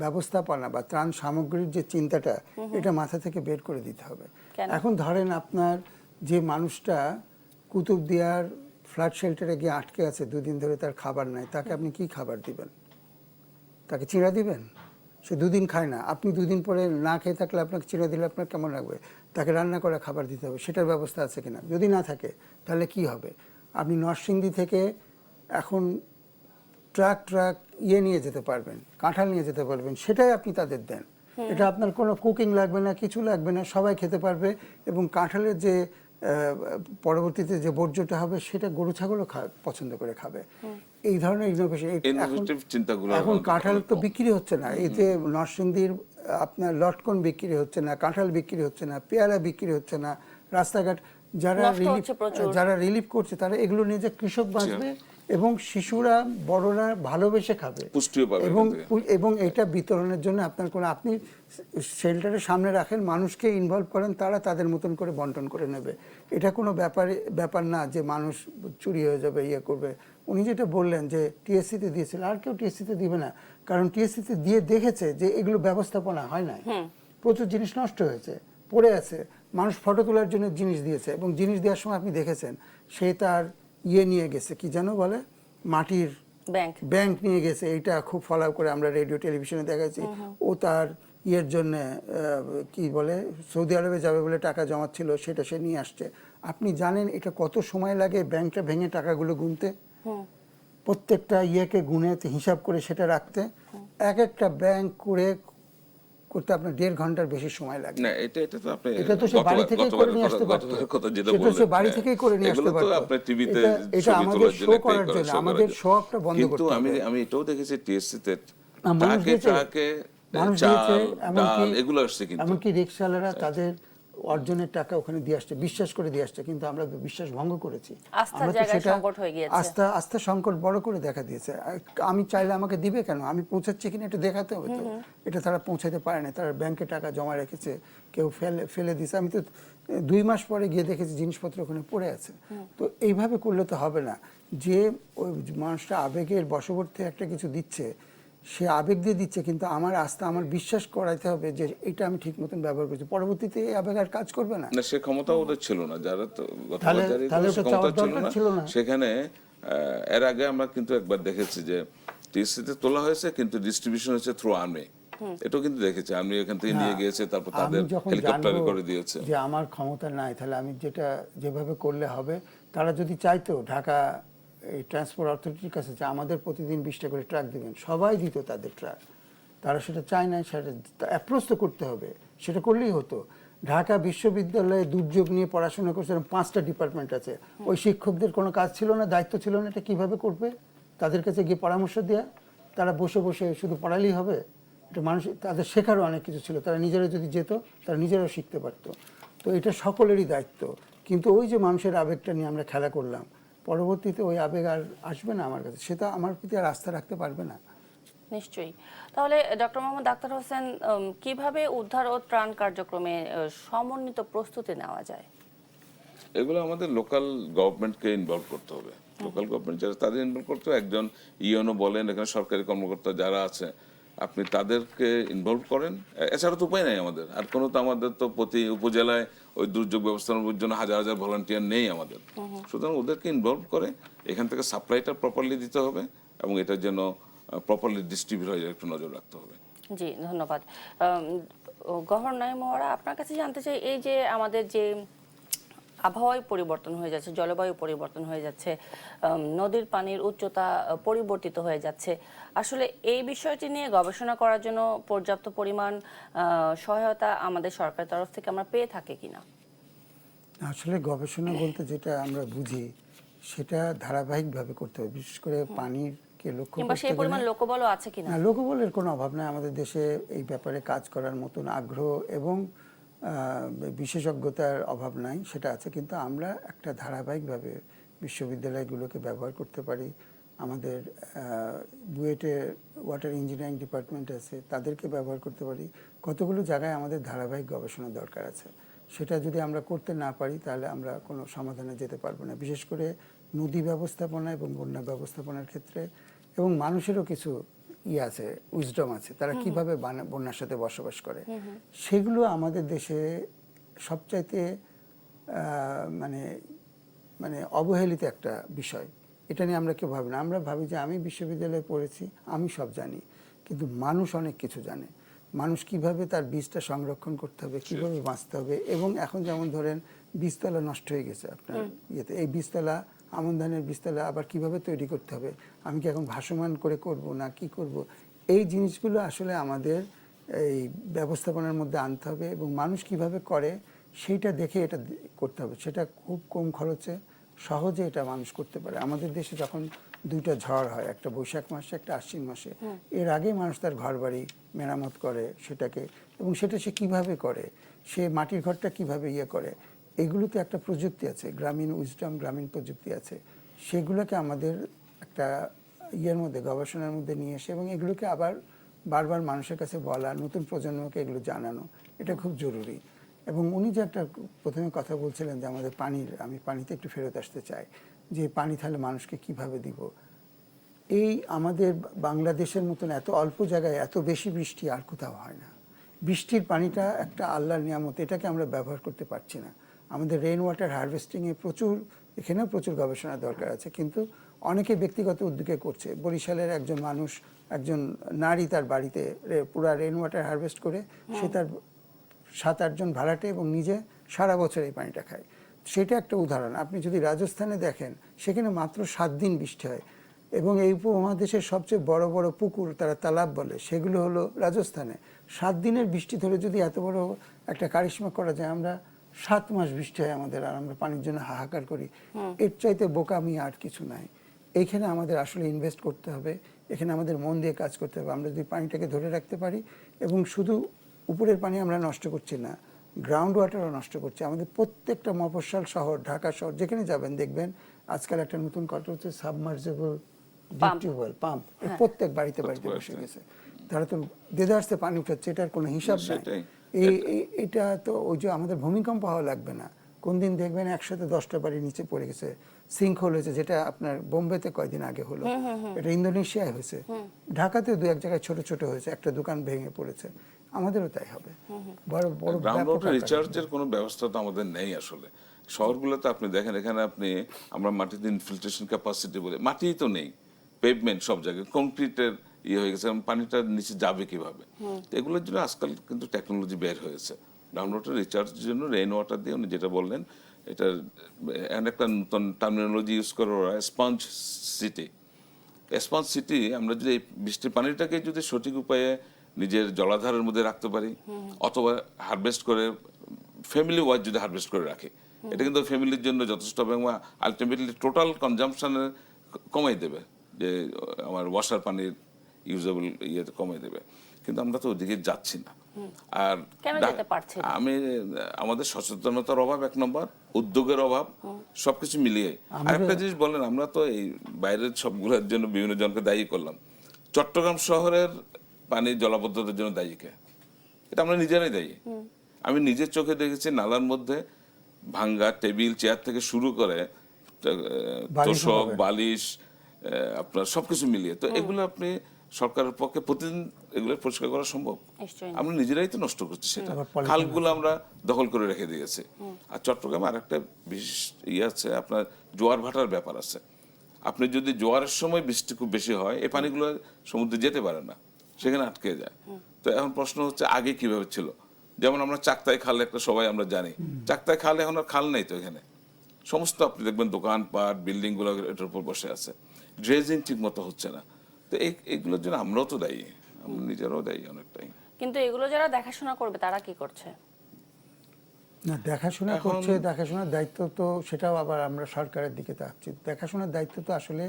ব্যবস্থাপনা বা ত্রাণ সামগ্রীর যে চিন্তাটা, এটা মাথা থেকে বের করে দিতে হবে। কেন? এখন ধরেন আপনার যে মানুষটা কুতুবদিয়ার ফ্লাড শেল্টারে গিয়ে আটকে আছে, দুদিন ধরে তার খাবার নাই, তাকে আপনি কি খাবার দিবেন? তাকে চিড়া দিবেন? সে দুদিন খায় না, আপনি দুদিন পরে না খেয়ে থাকলে আপনাকে চিড়া দিলে আপনার কেমন লাগবে? তাকে রান্না করা খাবার দিতে হবে, সেটার ব্যবস্থা আছে কিনা? যদি না থাকে তাহলে কি হবে? আপনি নরসিংদী থেকে এখন ট্রাক ইয়ে নিয়ে যেতে পারবেন, কাঁঠাল নিয়ে যেতে পারবেন, সেটাই আপনি তাদের দেন। এটা আপনার কোনো কুকিং লাগবে না, কিছু লাগবে না, সবাই খেতে পারবে। এবং কাঁঠালের যে পরবর্তীতে যে বর্জ্যটা হবে, সেটা গরু ছাগলও পছন্দ করে খাবে। এই ধরনের ইনোভেশন Innovative চিন্তাগুলো এখন আমাদের কাঁঠাল অনেক তো কম। বিক্রি হচ্ছে না, এই যে নরসিংদীর আপনার লটকন বিক্রি হচ্ছে না, কাঁঠাল বিক্রি হচ্ছে না, পেয়ারা বিক্রি হচ্ছে না, রাস্তাঘাট নষ্ট হচ্ছে প্রচুর। যারা রিলিফ করছে তারা এগুলো নিয়ে যে কৃষক বাঁচবে এবং শিশুরা বড়রা ভালোবেসে খাবে, পুষ্টিও পাবে এবং এখান থেকে। এবং এটা বিতরণের জন্য আপনার কোনো, আপনি শেল্টারের সামনে রাখেন, মানুষকে ইনভলভ করেন, তারা তাদের মতন করে বন্টন করে নেবে। এটা কোনো ব্যাপার না যে মানুষ চুরি হয়ে যাবে, ইয়ে করবে। উনি যেটা বললেন যে টিএসসিতে দিয়েছিল, আর কেউ টিএসসিতে দিবে না, কারণ টিএসসিতে দিয়ে দেখেছে যে এগুলো ব্যবস্থাপনা হয় না, প্রচুর জিনিস নষ্ট হয়েছে, পড়ে আছে, মানুষ ফটো তোলার জন্য জিনিস দিয়েছে, এবং জিনিস দেওয়ার সময় আপনি দেখেছেন সে তার ইয়ে নিয়ে গেছে, কি যেন বলে, মাটির ব্যাংক নিয়ে গেছে। এইটা খুব ফলো করে আমরা রেডিও টেলিভিশনে দেখাচ্ছি। ও তার ইয়ের জন্য কি বলে, সৌদি আরবে যাবে বলে টাকা জমাচ্ছিল, সেটা সে নিয়ে আসছে। আপনি জানেন এটা কত সময় লাগে ব্যাংকটা ভেঙে টাকাগুলো গুনতে, প্রত্যেকটা ইয়েকে গুনে হিসাব করে সেটা রাখতে? এক একটা ব্যাংক করতে আপনার 1.5 ঘন্টার বেশি সময় লাগে। না, এটা তো আপনি এটা তো সে বাড়ি থেকেই করে নিয়ে আসতে পারতো, কথা যেটা সেটা বললেন, সে বাড়ি থেকেই করে নিয়ে আসতে এগুলো তো পারতো। আপনি টিভিতে এটা আমাদের শো করার জন্য, আমাদের শো আপটা বন্ধ করতে কিন্তু হবে। আমি এটাও দেখেছি টিএসসি তে মানুষ দিয়েছে, চাল, ডাল এগুলো আসছে, কিন্তু এমনকি রিক্সাওয়ালারা তাদের অর্জনের টাকা ওখানে দিয়ে আসছে, বিশ্বাস করে দিয়ে আসছে, কিন্তু আমরা বিশ্বাস ভঙ্গ করেছি। আস্থার আমরা তো জায়গায় সেটা সংকট হয়ে গিয়েছে। আস্থা সংকট বড় করে দেখা দিয়েছে। আমি চাইলে আমাকে দিবে কেন? আমি পৌঁছাচ্ছি কিনা এটা দেখাতে হবে তো। এটা তারা পৌঁছাতে পারে না, তারা ব্যাংকে টাকা জমা রেখেছে, কেউ ফেলে দিয়েছে। আমি তো 2 মাস পরে গিয়ে দেখেছি জিনিসপত্র ওখানে পড়ে আছে। তো এইভাবে করলে তো হবে না। যে ওই মানুষটা আবেগের বশবর্তী একটা কিছু দিচ্ছে, সে আবেগ দিয়ে দিচ্ছে, কিন্তু আমার আস্থা, আমার বিশ্বাস করাইতে হবে যে এটা আমি ঠিক মতন ব্যবহার করছি, পরবর্তীতে এই আবেগ আর কাজ করবে না। না, সে ক্ষমতা ওদের ছিল না, যারা তো তাহলে ওটা চাওয়ার দরকার ছিল না। সেখানে এর আগে আমরা কিন্তু একবার দেখেছি যে টিএসসিতে তোলা হয়েছে, কিন্তু ডিস্ট্রিবিউশন হচ্ছে থ্রু আর্মি। এটাও কিন্তু দেখেছি, আর্মি এখান থেকে নিয়ে গিয়েছে, তারপর তাদের আমি যখন হেলিকপ্টারে জানবো করে দিয়েছে। যে আমার ক্ষমতা নাই, তাহলে আমি যেভাবে করলে হবে, তারা যদি চাইতো ঢাকা এই ট্রান্সপোর্ট অথরিটির কাছে যে আমাদের প্রতিদিন 20টা করে ট্রাক দিবেন, সবাই দিত তাদের ট্রাক। তারা সেটা চায় না, সেটা অ্যাপ্রোচ তো করতে হবে, সেটা করলেই হতো। ঢাকা বিশ্ববিদ্যালয়ে দুর্যোগ নিয়ে পড়াশোনা করছে, 5টা ডিপার্টমেন্ট আছে, ওই শিক্ষকদের কোনো কাজ ছিল না, দায়িত্ব ছিল না, এটা কীভাবে করবে? তাদের কাছে গিয়ে পরামর্শ দেয়া, তারা বসে বসে শুধু পড়ালেই হবে? এটা মানুষ, তাদের শেখারও অনেক কিছু ছিল, তারা নিজেরা যদি যেত তারা নিজেরাও শিখতে পারতো। তো এটা সকলেরই দায়িত্ব। কিন্তু ওই যে মানুষের আবেগটা নিয়ে আমরা খেলা করলাম, পরবর্তীতে ওই আবেগ আর আসবে না আমার কাছে, সেটা আমার প্রতি আর আস্থা রাখতে পারবে না। নিশ্চয়ই। তাহলে ডক্টর মোহাম্মদ আখতার হোসেন, কিভাবে উদ্ধার ও ত্রাণ কার্যক্রমে সমন্বিত প্রস্তুতি নেওয়া যায়? এগুলো আমাদের লোকাল গভর্নমেন্টকে ইনভলভ করতে হবে। লোকাল গভর্নমেন্ট যারা, তাদের ইনভলভ করতে হবে। একজন ইউএনও বলেন, এখানে সরকারি কর্মকর্তা যারা আছে, আপনি তাদেরকে ইনভলভ করেন। এছাড়া তো উপায় নাই আমাদের, আর কোনো তো আমাদের তো প্রতি উপজেলায় ওই দুর্যোগ ব্যবস্থাপনার জন্য হাজার হাজার ভলান্টিয়ার নেই আমাদের। সুতরাং ওদেরকে ইনভলভ করে এখান থেকে সাপ্লাইটা প্রপারলি দিতে হবে, এবং এটার জন্য প্রপারলি ডিস্ট্রিবিউট হয়ে একটু নজর রাখতে হবে। জি, ধন্যবাদ। গহর নয় মোহরা, আপনার কাছে জানতে চাই, এই যে আমাদের যে আবহাওয়ায় পরিবর্তন হয়ে যাচ্ছে, জলবায়ু পরিবর্তন হয়ে যাচ্ছে, নদীর পানির উচ্চতা পরিবর্তিত হয়ে যাচ্ছে। আসলে এই বিষয়টি নিয়ে গবেষণা করার জন্য পর্যাপ্ত পরিমাণ সহায়তা আমাদের সরকারের তরফ থেকে আমরা পেয়ে থাকি কিনা? আসলে গবেষণা বলতে যেটা আমরা বুঝি সেটা ধারাবাহিকভাবে করতে হবে, বিশেষ করে পানিকে লক্ষ্য কিংবা সেই করতে পরিমাণ গেলে। লোকবলও আছে কিনা? না, লোকবলের কোনো অভাব নাই আমাদের দেশে, এই ব্যাপারে কাজ করার মতন আগ্রহ এবং বিশেষজ্ঞতার অভাব নাই, সেটা আছে। কিন্তু আমরা একটা ধারাবাহিকভাবে বিশ্ববিদ্যালয়গুলোকে ব্যবহার করতে পারি। আমাদের বুয়েটে ওয়াটার ইঞ্জিনিয়ারিং ডিপার্টমেন্ট আছে, তাদেরকে ব্যবহার করতে পারি। কতগুলো জায়গায় আমাদের ধারাবাহিক গবেষণা দরকার আছে। সেটা যদি আমরা করতে না পারি তাহলে আমরা কোনো সমাধানে যেতে পারবো না, বিশেষ করে নদী ব্যবস্থাপনা এবং বন্যা ব্যবস্থাপনার ক্ষেত্রে। এবং মানুষেরও কিছু আছে, উইজডম আছে, তারা কিভাবে বন্যার সাথে বসবাস করে, সেগুলো আমাদের দেশে সবচাইতে মানে মানে অবহেলিত একটা বিষয়। এটা নিয়ে আমরা কেউ ভাবি না। আমরা ভাবি যে আমি বিশ্ববিদ্যালয়ে পড়েছি, আমি সব জানি, কিন্তু মানুষ অনেক কিছু জানে। মানুষ কিভাবে তার বীজটা সংরক্ষণ করতে হবে, কিভাবে বাঁচতে হবে। এবং এখন যেমন ধরেন বীজতলা নষ্ট হয়ে গেছে আপনার ইয়েতে, এই বীজতলা, আমন ধানের বীজতলা আবার কিভাবে তৈরি করতে হবে, আমি কি এখন ভাসমান করে করব না কি করব, এই জিনিসগুলো আসলে আমাদের এই ব্যবস্থাপনার মধ্যে আনতে হবে। এবং মানুষ কিভাবে করে সেইটা দেখে এটা করতে হবে। সেটা খুব কম খরচে সহজে এটা মানুষ করতে পারে। আমাদের দেশে যখন দুইটা ঝড় হয়, একটা বৈশাখ মাসে, একটা আশ্বিন মাসে, এর আগে মানুষ তার ঘর বাড়ি মেরামত করে সেটাকে, এবং সেটা সে কিভাবে করে, সে মাটির ঘরটা কিভাবে করে, এগুলোতে একটা প্রযুক্তি আছে, গ্রামীণ উইজডম, গ্রামীণ প্রযুক্তি আছে। সেগুলোকে আমাদের একটা মধ্যে, গবেষণার মধ্যে নিয়ে এসে এবং এগুলোকে আবার বারবার মানুষের কাছে বলা, নতুন প্রজন্মকে এগুলো জানানো, এটা খুব জরুরি। এবং উনি যে একটা প্রথমে কথা বলছিলেন যে আমাদের পানির, আমি পানিতে একটু ফেরত আসতে চাই, যে পানি তাহলে মানুষকে কিভাবে দিব। এই আমাদের বাংলাদেশের মতন এত অল্প জায়গায় এত বেশি বৃষ্টি আর কোথাও হয় না। বৃষ্টির পানিটা একটা আল্লাহর নিয়ামত, এটাকে আমরা ব্যবহার করতে পারছি না। আমাদের রেইন ওয়াটার হারভেস্টিংয়ে এখানেও প্রচুর গবেষণা দরকার আছে, কিন্তু অনেকে ব্যক্তিগত উদ্যোগে করছে। বরিশালের একজন মানুষ, একজন নারী তার বাড়িতে পুরা রেইন ওয়াটার হারভেস্ট করে সে তার 7-8 জন ভাড়াটে এবং নিজে সারা বছর এই পানিটা খায়। সেটা একটা উদাহরণ। আপনি যদি রাজস্থানে দেখেন, সেখানে মাত্র 7 দিন বৃষ্টি হয়, এবং এই উপমহাদেশের সবচেয়ে বড় বড় পুকুর, তারা তালাব বলে, সেগুলো হলো রাজস্থানে। 7 দিনের বৃষ্টি ধরে যদি এত বড় একটা কারিশমা করা যায়, আমরা 7 মাস বৃষ্টি হয় আমাদের, আর আমরা পানির জন্য হাহাকার করি, এর চাইতে বোকামি আর কিছু নাই। এইখানে আমাদের আসলে ইনভেস্ট করতে হবে, এখানে আমাদের মন দিয়ে কাজ করতে হবে। আমরা যদি পানিটাকে ধরে রাখতে পারি, এবং শুধু উপরের পানি আমরা নষ্ট করছি না, গ্রাউন্ড ওয়াটারও নষ্ট করছি। আমাদের প্রত্যেকটা মফস্বল শহর, ঢাকা শহর যেখানে যাবেন দেখবেন আজকাল একটা নতুন কথা হচ্ছে সাবমার্জেবল টিউবওয়েল, পাম্প, প্রত্যেক বাড়িতে বাড়িতে বসে গেছে। তারা তো দেদারসে পানি উঠাচ্ছে, এটার কোনো হিসাব নাই। এটা তো ওই যে আমাদের ভূমিকম্প হওয়া লাগবে না, কোন দিন দেখবেন একসাথে 10টা বাড়ি নিচে পড়ে গেছে, সিঙ্ক হোল হয়েছে, যেটা আপনার বোম্বেতে কয়েকদিন আগে হলো, এটা ইন্দোনেশিয়ায় হয়েছে, ঢাকাতেও 2-1 জায়গায় ছোট ছোট হয়েছে, একটা দোকান ভেঙে পড়েছে। আমাদেরও তাই হবে। বড় বড় গ্রাউন্ড ওয়াটার রিচার্জের কোনো ব্যবস্থা তো আমাদের নেই আসলে। শহরগুলোতে আপনি দেখেন, এখানে আপনি আমরা মাটিতে ইনফিল্ট্রেশন ক্যাপাসিটি বলে, মাটিই তো নেই, পেভমেন্ট সব জায়গায় কংক্রিটের হয়ে গেছে, পানিটা নিচে যাবে কিভাবে? এগুলোর জন্য আজকাল কিন্তু টেকনোলজি বের হয়েছে। গ্রাউন্ড ওয়াটার রিচার্জের জন্য রেইন ওয়াটার দিয়ে উনি যেটা বললেন, এটা একটা নতুন টার্মিনোলজি ইউজ করে ওরা, স্পঞ্জ সিটি। স্পঞ্জ সিটি, আমরা যদি এই বৃষ্টির পানিটাকে যদি সঠিক উপায়ে নিজের জলাধারের মধ্যে রাখতে পারি, অথবা হারভেস্ট করে ফ্যামিলি ওয়াইজ যদি হারভেস্ট করে রাখি, এটা কিন্তু ফ্যামিলির জন্য যথেষ্ট হবে, এবং আলটিমেটলি টোটাল কনজাম্পশনের কমাই দেবে, যে আমার ওয়াশার পানির ইউজেবল কমাই দেবে। কিন্তু আমরা তো ওদিকে যাচ্ছি না। আর আমাদের সচেতনতার অভাব 1 নম্বর, উদ্যোগের অভাব, সবকিছু মিলিয়ে। আরেকটা জিনিস বলেন, আমরা তো এই বাইরের সবগুলোর জন্য বিভিন্ন জনকে দায়ী করলাম, চট্টগ্রাম শহরের পানির জলাবদ্ধতার জন্য দায়ী কে? এটা আমরা নিজেরাই দায়ী। আমি নিজের চোখে দেখেছি নালার মধ্যে ভাঙ্গা টেবিল চেয়ার থেকে শুরু করে তোষক বালিশ, আপনার সবকিছু মিলিয়ে। তো এগুলো আপনি সরকারের পক্ষে প্রতিদিন এগুলো পরিষ্কার করা সম্ভব? আমরা নিজেরাই তো নষ্ট করছি সেটা। খালগুলো আমরা দখল করে রেখে দিয়েছি। আর চট্টগ্রামে আরেকটা বিশেষ আছে, আপনার জোয়ার ভাটার ব্যাপার আছে। আপনি যদি জোয়ারের সময় বৃষ্টি খুব বেশি হয়, এই পানিগুলো সমুদ্রে যেতে পারে না, সেখানে আটকে যায়। তো এখন প্রশ্ন হচ্ছে, আগে কিভাবে ছিল? যেমন আমরা চাকতাই খাল, একটা সবাই আমরা জানি, চাকতাই খাল এখন আর খাল নেই তো এখানে, সমস্ত আপনি দেখবেন দোকানপাট বিল্ডিং গুলো এটার উপর বসে আছে, ড্রেজিং ঠিক মতো হচ্ছে না। তো এইগুলোর জন্য আমরাও তো দায়ী, আমরা নিজেরাও দায়ী অনেকটাই। কিন্তু এগুলো যারা দেখাশোনা করবে তারা কি করছে? না, দেখাশোনা করছে, দেখাশোনার দায়িত্ব তো সেটাও আবার আমরা সরকারের দিকে তাকাচ্ছি। দেখাশোনার দায়িত্ব তো আসলে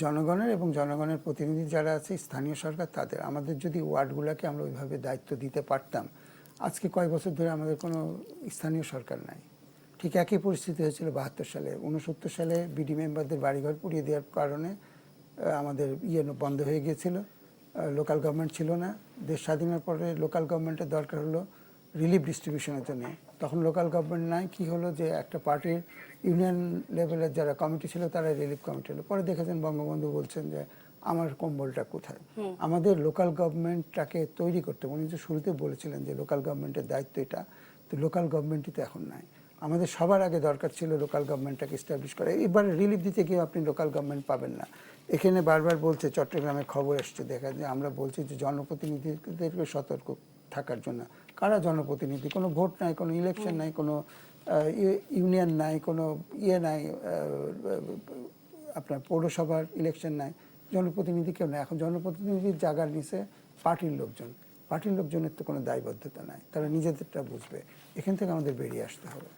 জনগণের, এবং জনগণের প্রতিনিধি যারা আছে স্থানীয় সরকার তাদের। আমাদের যদি ওয়ার্ডগুলোকে আমরা ওইভাবে দায়িত্ব দিতে পারতাম, আজকে কয়েক বছর ধরে আমাদের কোনো স্থানীয় সরকার নাই। ঠিক একই পরিস্থিতি হয়েছিল 72 সালে। 69 সালে বিডি মেম্বারদের বাড়িঘর পুড়িয়ে দেওয়ার কারণে আমাদের বন্ধ হয়ে গিয়েছিল, লোকাল গভর্নমেন্ট ছিল না। দেশ স্বাধীনের পরে লোকাল গভর্নমেন্টের দরকার হলো রিলিফ ডিস্ট্রিবিউশনের জন্য, তখন লোকাল গভর্নমেন্ট নাই। কি হলো যে একটা পার্টির ইউনিয়ন লেভেলের যারা কমিটি ছিল তারা রিলিফ কমিটি হলো। পরে দেখেছেন বঙ্গবন্ধু বলছেন যে আমার কম্বলটা কোথায়। আমাদের লোকাল গভর্নমেন্টটাকে তৈরি করতে, উনি যে শুরুতে বলেছিলেন যে লোকাল গভর্নমেন্টের দায়িত্ব এটা, তো লোকাল গভর্নমেন্টই তো এখন নাই। আমাদের সবার আগে দরকার ছিল লোকাল গভর্নমেন্টটাকে এস্টাবলিশ করা। এবার রিলিফ দিতে গিয়ে আপনি লোকাল গভর্নমেন্ট পাবেন না। এখানে বারবার বলছে, চট্টগ্রামে খবর এসছে, দেখা যায় আমরা বলছি যে জনপ্রতিনিধিদেরকে সতর্ক থাকার জন্য। কারা জনপ্রতিনিধি? কোনো ভোট নাই, কোনো ইলেকশন নাই, কোনো ইউনিয়ন নাই, কোনো নাই, আপনার পৌরসভার ইলেকশন নাই, জনপ্রতিনিধি কেউ নাই। এখন জনপ্রতিনিধির জায়গার নিচে পার্টির লোকজন। পার্টির লোকজনের তো কোনো দায়বদ্ধতা নাই, তারা নিজেদেরটা বুঝবে। এখান থেকে আমাদের বেরিয়ে আসতে হবে।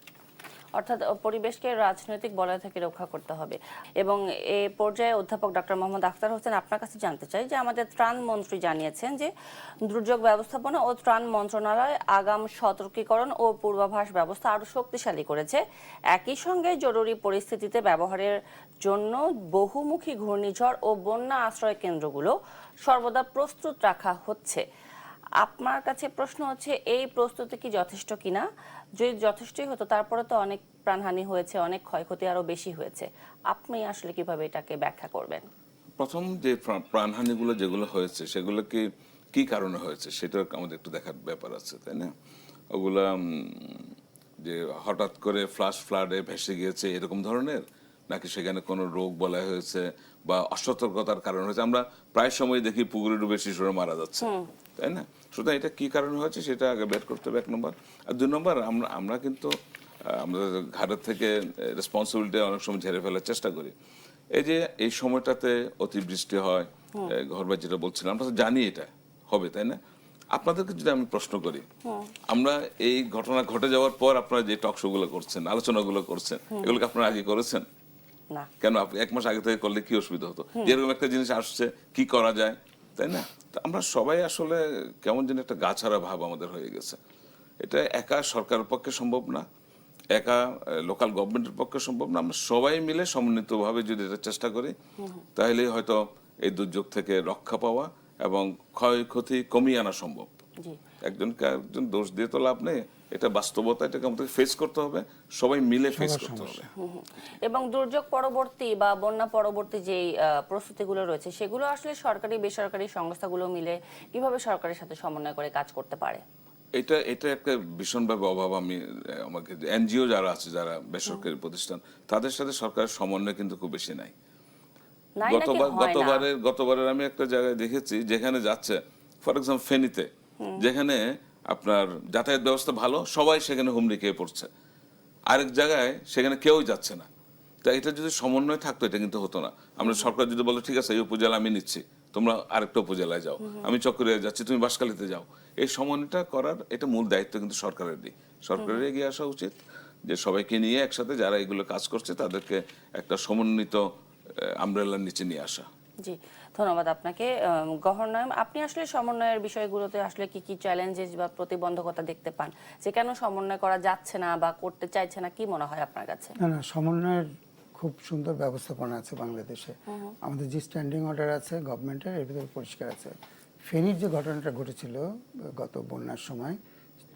অর্থাৎ পরিবেশকে রাজনৈতিক বলয় থেকে রক্ষা করতে হবে। এবং এই পর্যায়ে অধ্যাপক ডক্টর মোহাম্মদ আখতার হোসেন, আপনার কাছে জানতে চাই যে আমাদের ত্রাণ মন্ত্রী জানিয়েছেন যে দুর্যোগ ব্যবস্থাপনা ও ত্রাণ মন্ত্রণালয় আগাম সতর্কীকরণ ও পূর্বাভাস ব্যবস্থা আরও শক্তিশালী করেছে। একই সঙ্গে জরুরি পরিস্থিতিতে ব্যবহারের জন্য বহুমুখী ঘূর্ণিঝড় ও বন্যা আশ্রয় কেন্দ্রগুলো সর্বদা প্রস্তুত রাখা হচ্ছে। আপনার কাছে প্রশ্ন হচ্ছে, এই প্রস্তুতি কি যথেষ্ট কিনা? যদি যথেষ্টই হতো, তারপরে তো অনেক প্রাণহানি হয়েছে, অনেক ক্ষয়ক্ষতি আরো বেশি হয়েছে। আপনি আসলে কিভাবে এটাকে ব্যাখ্যা করবেন? প্রথম যে প্রাণহানিগুলো যেগুলো হয়েছে সেগুলো কি কারণে হয়েছে সেটা আমাদের একটু দেখার ব্যাপার আছে, তাই না? ওগুলা যে হঠাৎ করে ফ্লাডে ভেসে গিয়েছে এরকম ধরনের, নাকি সেখানে কোনো রোগ বলা হয়েছে বা অসতর্কতার কারণে হয়েছে? আমরা প্রায় সময় দেখি পুকুরে ডুবে শিশুরা মারা যাচ্ছে, তাই না? সুতরাং এটা কি কারণে হয়েছে সেটা আগে বের করতে হবে, 1 নম্বর। আর 2 নম্বর, আমরা কিন্তু আমাদের ঘাটের থেকে রেসপন্সিবিলিটি অনেক সময় ঝেড়ে ফেলার চেষ্টা করি। এই যে এই সময়টাতে অতিবৃষ্টি হয়, ঘরবাড়ি যেটা বলছিলাম, আমরা তো জানি এটা হবে, তাই না? আপনাদেরকে যদি আমি প্রশ্ন করি, আমরা এই ঘটনা ঘটে যাওয়ার পর আপনারা যে টক শো গুলো করছেন, আলোচনাগুলো করছেন, এগুলোকে আপনারা আগে করেছেন? না। কেন? আপনি 1 মাস আগে থেকে করলে কি অসুবিধা হতো? যেরকম একটা জিনিস আসছে, কি করা যায়, তাই না? তো আমরা সবাই আসলে কেমন যেন একটা গাছাড়া ভাব আমাদের হয়ে গেছে। এটা একা সরকারের পক্ষে সম্ভব না, একা লোকাল গভর্নমেন্টের পক্ষে সম্ভব না। আমরা সবাই মিলে সমন্বিতভাবে যদি এটা চেষ্টা করি, তাহলে হয়তো এই দুর্যোগ থেকে রক্ষা পাওয়া এবং ক্ষয়ক্ষতি কমিয়ে আনা সম্ভব। একজনকে একজন দোষ দিয়ে তো লাভ নেই, এটা বাস্তবতা, এটাকে আমাদের ফেস করতে হবে, সবাই মিলে ফেস করতে হবে। এবং দুর্যোগ পরবর্তী বা বন্যা পরবর্তী যে প্রস্তুতিগুলো রয়েছে, সেগুলো আসলে সরকারি বেসরকারি সংস্থাগুলো মিলে কিভাবে সরকারের সাথে সমন্বয় করে কাজ করতে পারে? এটা একটা ভীষণভাবে অভাব। আমাকে এনজিও যারা আছে, যারা বেসরকারি প্রতিষ্ঠান, তাদের সাথে সরকারের সমন্বয় কিন্তু খুব বেশি নাই। গতবারের আমি একটা জায়গায় দেখেছি যেখানে যাচ্ছে, ফর এক্সাম্পল ফেনীতে, যেখানে আপনার যাতায়াত ব্যবস্থা ভালো, সবাই সেখানে হুমড়ি খেয়ে পড়ছে। আরেক জায়গায় সেখানে কেউই যাচ্ছে না। তা এটা যদি সমন্বয় থাকতো, এটা কিন্তু হতো না। আমরা সরকার যদি বলে ঠিক আছে এই উপজেলা আমি নিচ্ছি, তোমরা আরেকটা উপজেলায় যাও, আমি চক্করিয়া যাচ্ছি, তুমি বাঁশখালীতে যাও, এই সমন্বয়টা করার এটা মূল দায়িত্ব কিন্তু সরকারেরই। সরকারের এগিয়ে আসা উচিত, যে সবাইকে নিয়ে একসাথে যারা এগুলো কাজ করছে তাদেরকে একটা সমন্বিত আমব্রেলার নিচে নিয়ে আসা। জি, ধন্যবাদ আপনাকে। গভর্নর, আপনি আসলে সমন্বয়ের বিষয়গুলোতে আসলে কি কি চ্যালেঞ্জেস বা প্রতিবন্ধকতা দেখতে পান, যে কেন সমন্বয় করা যাচ্ছে না বা করতে চাইছে না, কি মনে হয় আপনার কাছে? না, সমন্বয়ের খুব সুন্দর ব্যবস্থাপনা আছে বাংলাদেশে। আমাদের যে স্ট্যান্ডিং অর্ডার আছে গভর্নমেন্টের, এর ভিতরে পরিষ্কার আছে। ফেনীর যে ঘটনাটা ঘটেছিল গত বন্যার সময়,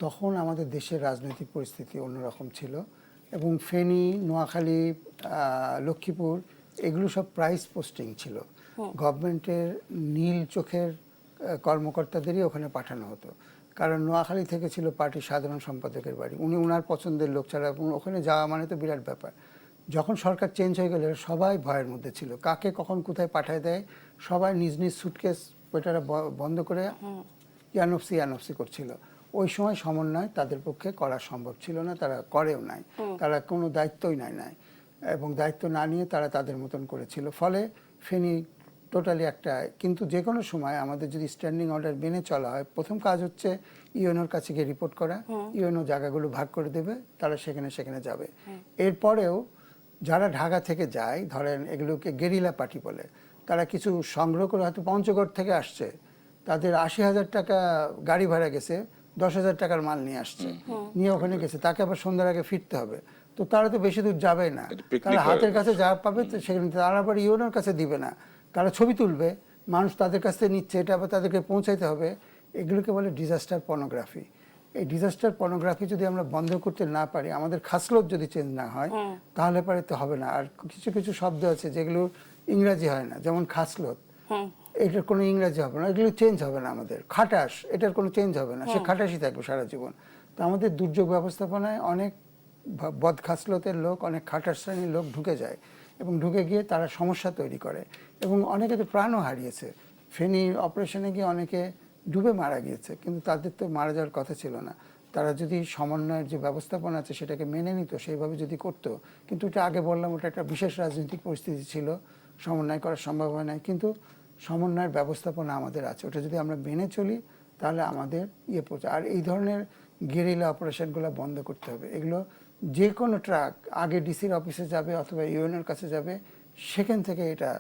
তখন আমাদের দেশের রাজনৈতিক পরিস্থিতি অন্যরকম ছিল, এবং ফেনী, নোয়াখালী, লক্ষ্মীপুর এগুলো সব প্রাইস পোস্টিং ছিল। গভর্নমেন্টের নীল চোখের কর্মকর্তাদেরই ওখানে পাঠানো হতো, কারণ নোয়াখালী থেকে ছিল পার্টির সাধারণ সম্পাদকের বাড়ি, উনি ওনার পছন্দের লোক ছাড়া ওখানে যাওয়া মানে তো বিরাট ব্যাপার। যখন সরকার চেঞ্জ হয়ে গেলে সবাই ভয়ের মধ্যে ছিল, কাকে কখন কোথায় পাঠায় দেয়, সবাই নিজ নিজ সুটকেস ওইটারা বন্ধ করে ইয়ানফসি করছিল। ওই সময় সমন্বয় তাদের পক্ষে করা সম্ভব ছিল না, তারা করেও নাই, তারা কোনো দায়িত্বই নাই এবং দায়িত্ব না নিয়ে তারা তাদের মতন করেছিল। ফলে ফেনী টোটালি একটা, কিন্তু যে কোনো সময় আমাদের যদি স্ট্যান্ডিং অর্ডার মেনে চলা হয়, প্রথম কাজ হচ্ছে ইউএনওর কাছে গিয়ে রিপোর্ট করা, ইউএনও জায়গাগুলো ভাগ করে দেবে, তারা সেখানে যাবে। এরপরেও যারা ঢাকা থেকে যায়, ধরেন এগুলোকে গেরিলা পার্টি বলে, তারা কিছু সংগ্রহ করে হয়তো পঞ্চগড় থেকে আসছে, তাদের ৮০,০০০ টাকা গাড়ি ভাড়া গেছে, ১০,০০০ টাকার মাল নিয়ে আসছে, নিয়ে ওখানে গেছে, তাকে আবার সন্ধ্যার আগে ফিরতে হবে। তো তারা তো বেশি দূর যাবে না, তারা হাতের কাছে যা পাবে তো সেখানে, তারা আবার ইউএনওর কাছে দিবে না, তারা ছবি তুলবে, মানুষ তাদের কাছ থেকে নিচ্ছে, এটা আবার তাদেরকে পৌঁছাইতে হবে। এগুলোকে বলে ডিজাস্টার পর্নোগ্রাফি। এই ডিজাস্টার পর্নোগ্রাফি যদি আমরা বন্ধ করতে না পারি, আমাদের খাসলত যদি চেঞ্জ না হয়, তাহলে পারে তো হবে না। আর কিছু কিছু শব্দ আছে যেগুলো ইংরাজি হয় না, যেমন খাসলত, এটার কোনো ইংরাজি হবে না, এগুলো চেঞ্জ হবে না। আমাদের খাটাস, এটার কোনো চেঞ্জ হবে না, সে খাটাসই থাকবে সারা জীবন। তো আমাদের দুর্যোগ ব্যবস্থাপনায় অনেক বদ খাসলতের লোক, অনেক খাটাস শ্রেণীর লোক ঢুকে যায় এবং ঢুকে গিয়ে তারা সমস্যা তৈরি করে এবং অনেকে তো প্রাণও হারিয়েছে। ফেনী অপারেশনে গিয়ে অনেকে ডুবে মারা গিয়েছে, কিন্তু তাদের তো মারা যাওয়ার কথা ছিল না। তারা যদি সমন্বয়ের যে ব্যবস্থাপনা আছে সেটাকে মেনে নিত, সেইভাবে যদি করতো, কিন্তু এটা আগে বললাম ওটা একটা বিশেষ রাজনৈতিক পরিস্থিতি ছিল, সমন্বয় করা সম্ভব হয় না, কিন্তু সমন্বয়ের ব্যবস্থাপনা আমাদের আছে, ওটা যদি আমরা মেনে চলি তাহলে আমাদের পড়ছে। আর এই ধরনের গেরিলা অপারেশনগুলো বন্ধ করতে হবে। এগুলো যে কোনো ট্রাক আগে ডিসির অফিসে যাবে অথবা ইউএনওর কাছে যাবে, সেখান থেকে এটা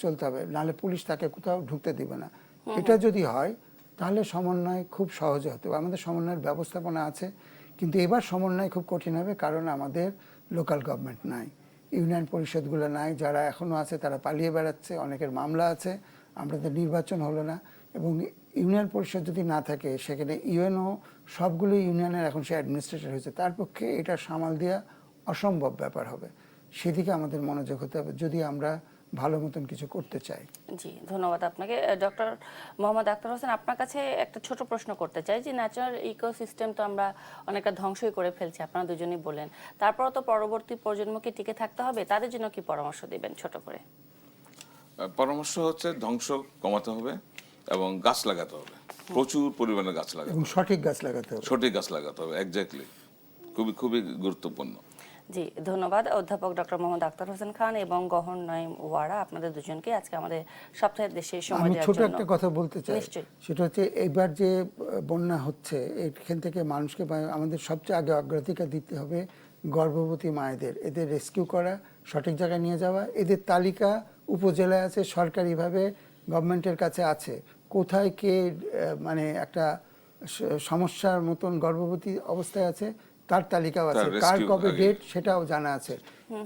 চলতে হবে, নাহলে পুলিশ তাকে কোথাও ঢুকতে দিবে না। এটা যদি হয় তাহলে সমন্বয় খুব সহজে হতে হবে। আমাদের সমন্বয়ের ব্যবস্থাপনা আছে, কিন্তু এবার সমন্বয় খুব কঠিন হবে, কারণ আমাদের লোকাল গভর্নমেন্ট নাই, ইউনিয়ন পরিষদগুলো নাই, যারা এখনও আছে তারা পালিয়ে বেড়াচ্ছে, অনেকের মামলা আছে, আমাদের নির্বাচন হলো না। এবং ইউনিয়ন পরিষদ যদি না থাকে, সেখানে ইউএনও সবগুলো ইউনিয়নের এখন সে অ্যাডমিনিস্ট্রেটর হয়েছে, তার পক্ষে এটা সামাল দেওয়া অসম্ভব ব্যাপার হবে। সেদিকে আমাদের মনোযোগ হতে হবে যদি আমরা ভালো মতন কিছু করতে চাই। জি, ধন্যবাদ আপনাকে। ডক্টর মোহাম্মদ আখতার হোসেন, আপনার কাছে একটা ছোট প্রশ্ন করতে চাই যে ন্যাচারাল ইকোসিস্টেম তো আমরা অনেকটা ধ্বংসই করে ফেলছি, আপনারা দুজনেই বললেন, তারপরও তো পরবর্তী প্রজন্মকে টিকে থাকতে হবে, তাদের জন্য কি পরামর্শ দিবেন ছোট করে? পরামর্শ হচ্ছে ধ্বংস কমাতে হবে এবং গাছ লাগাতে হবে, প্রচুর পরিমাণে গাছ লাগাতে এবং হবে, সঠিক গাছ লাগাতে হবে, সঠিক গাছ লাগাতে হবে, এক্স্যাক্টলি, খুবই খুবই গুরুত্বপূর্ণ। জি, ধন্যবাদ অধ্যাপক ডক্টর মোহাম্মদ আখতার হোসেন খান এবং গহন নঈম ওয়ারা, আপনাদের দুজনকে আজকে আমাদের সপ্তাহের দেশে সময় আমি দেওয়ার ছোট জন্য। একটা কথা বলতে চাই, নিশ্চয়ই। সেটা হচ্ছে এইবার যে বন্যা হচ্ছে, এখান থেকে মানুষকে আমাদের সবচেয়ে আগে অগ্রাধিকার দিতে হবে গর্ভবতী মায়েদের, এদের রেস্কিউ করা, সঠিক জায়গায় নিয়ে যাওয়া। এদের তালিকা উপজেলায় আছে, সরকারিভাবে গভর্নমেন্টের কাছে আছে, কোথায় কে মানে একটা সমস্যার মতন গর্ভবতী অবস্থায় আছে তার তালিকাও আছে, কার কবে ডেট সেটাও জানা আছে।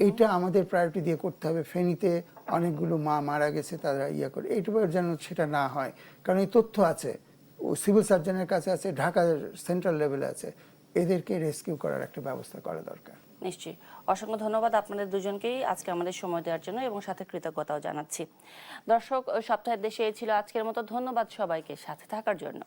এইটা আমাদের প্রায়োরিটি দিয়ে করতে হবে। ফেনীতে অনেকগুলো মা মারা গেছে, তারা করে, এইটার যেন সেটা না হয়, কারণ এই তথ্য আছে, ও সিভিল সার্জনের কাছে আছে, ঢাকার সেন্ট্রাল লেভেলে আছে, এদেরকে রেস্কিউ করার একটা ব্যবস্থা করা দরকার। নিশ্চয়ই। অসংখ্য ধন্যবাদ আপনাদের দুজনকেই আজকে আমাদের সময় দেওয়ার জন্য এবং সাথে কৃতজ্ঞতাও জানাচ্ছি। দর্শক, সপ্তাহের দেশে এই ছিল আজকের মতো। ধন্যবাদ সবাইকে সাথে থাকার জন্য।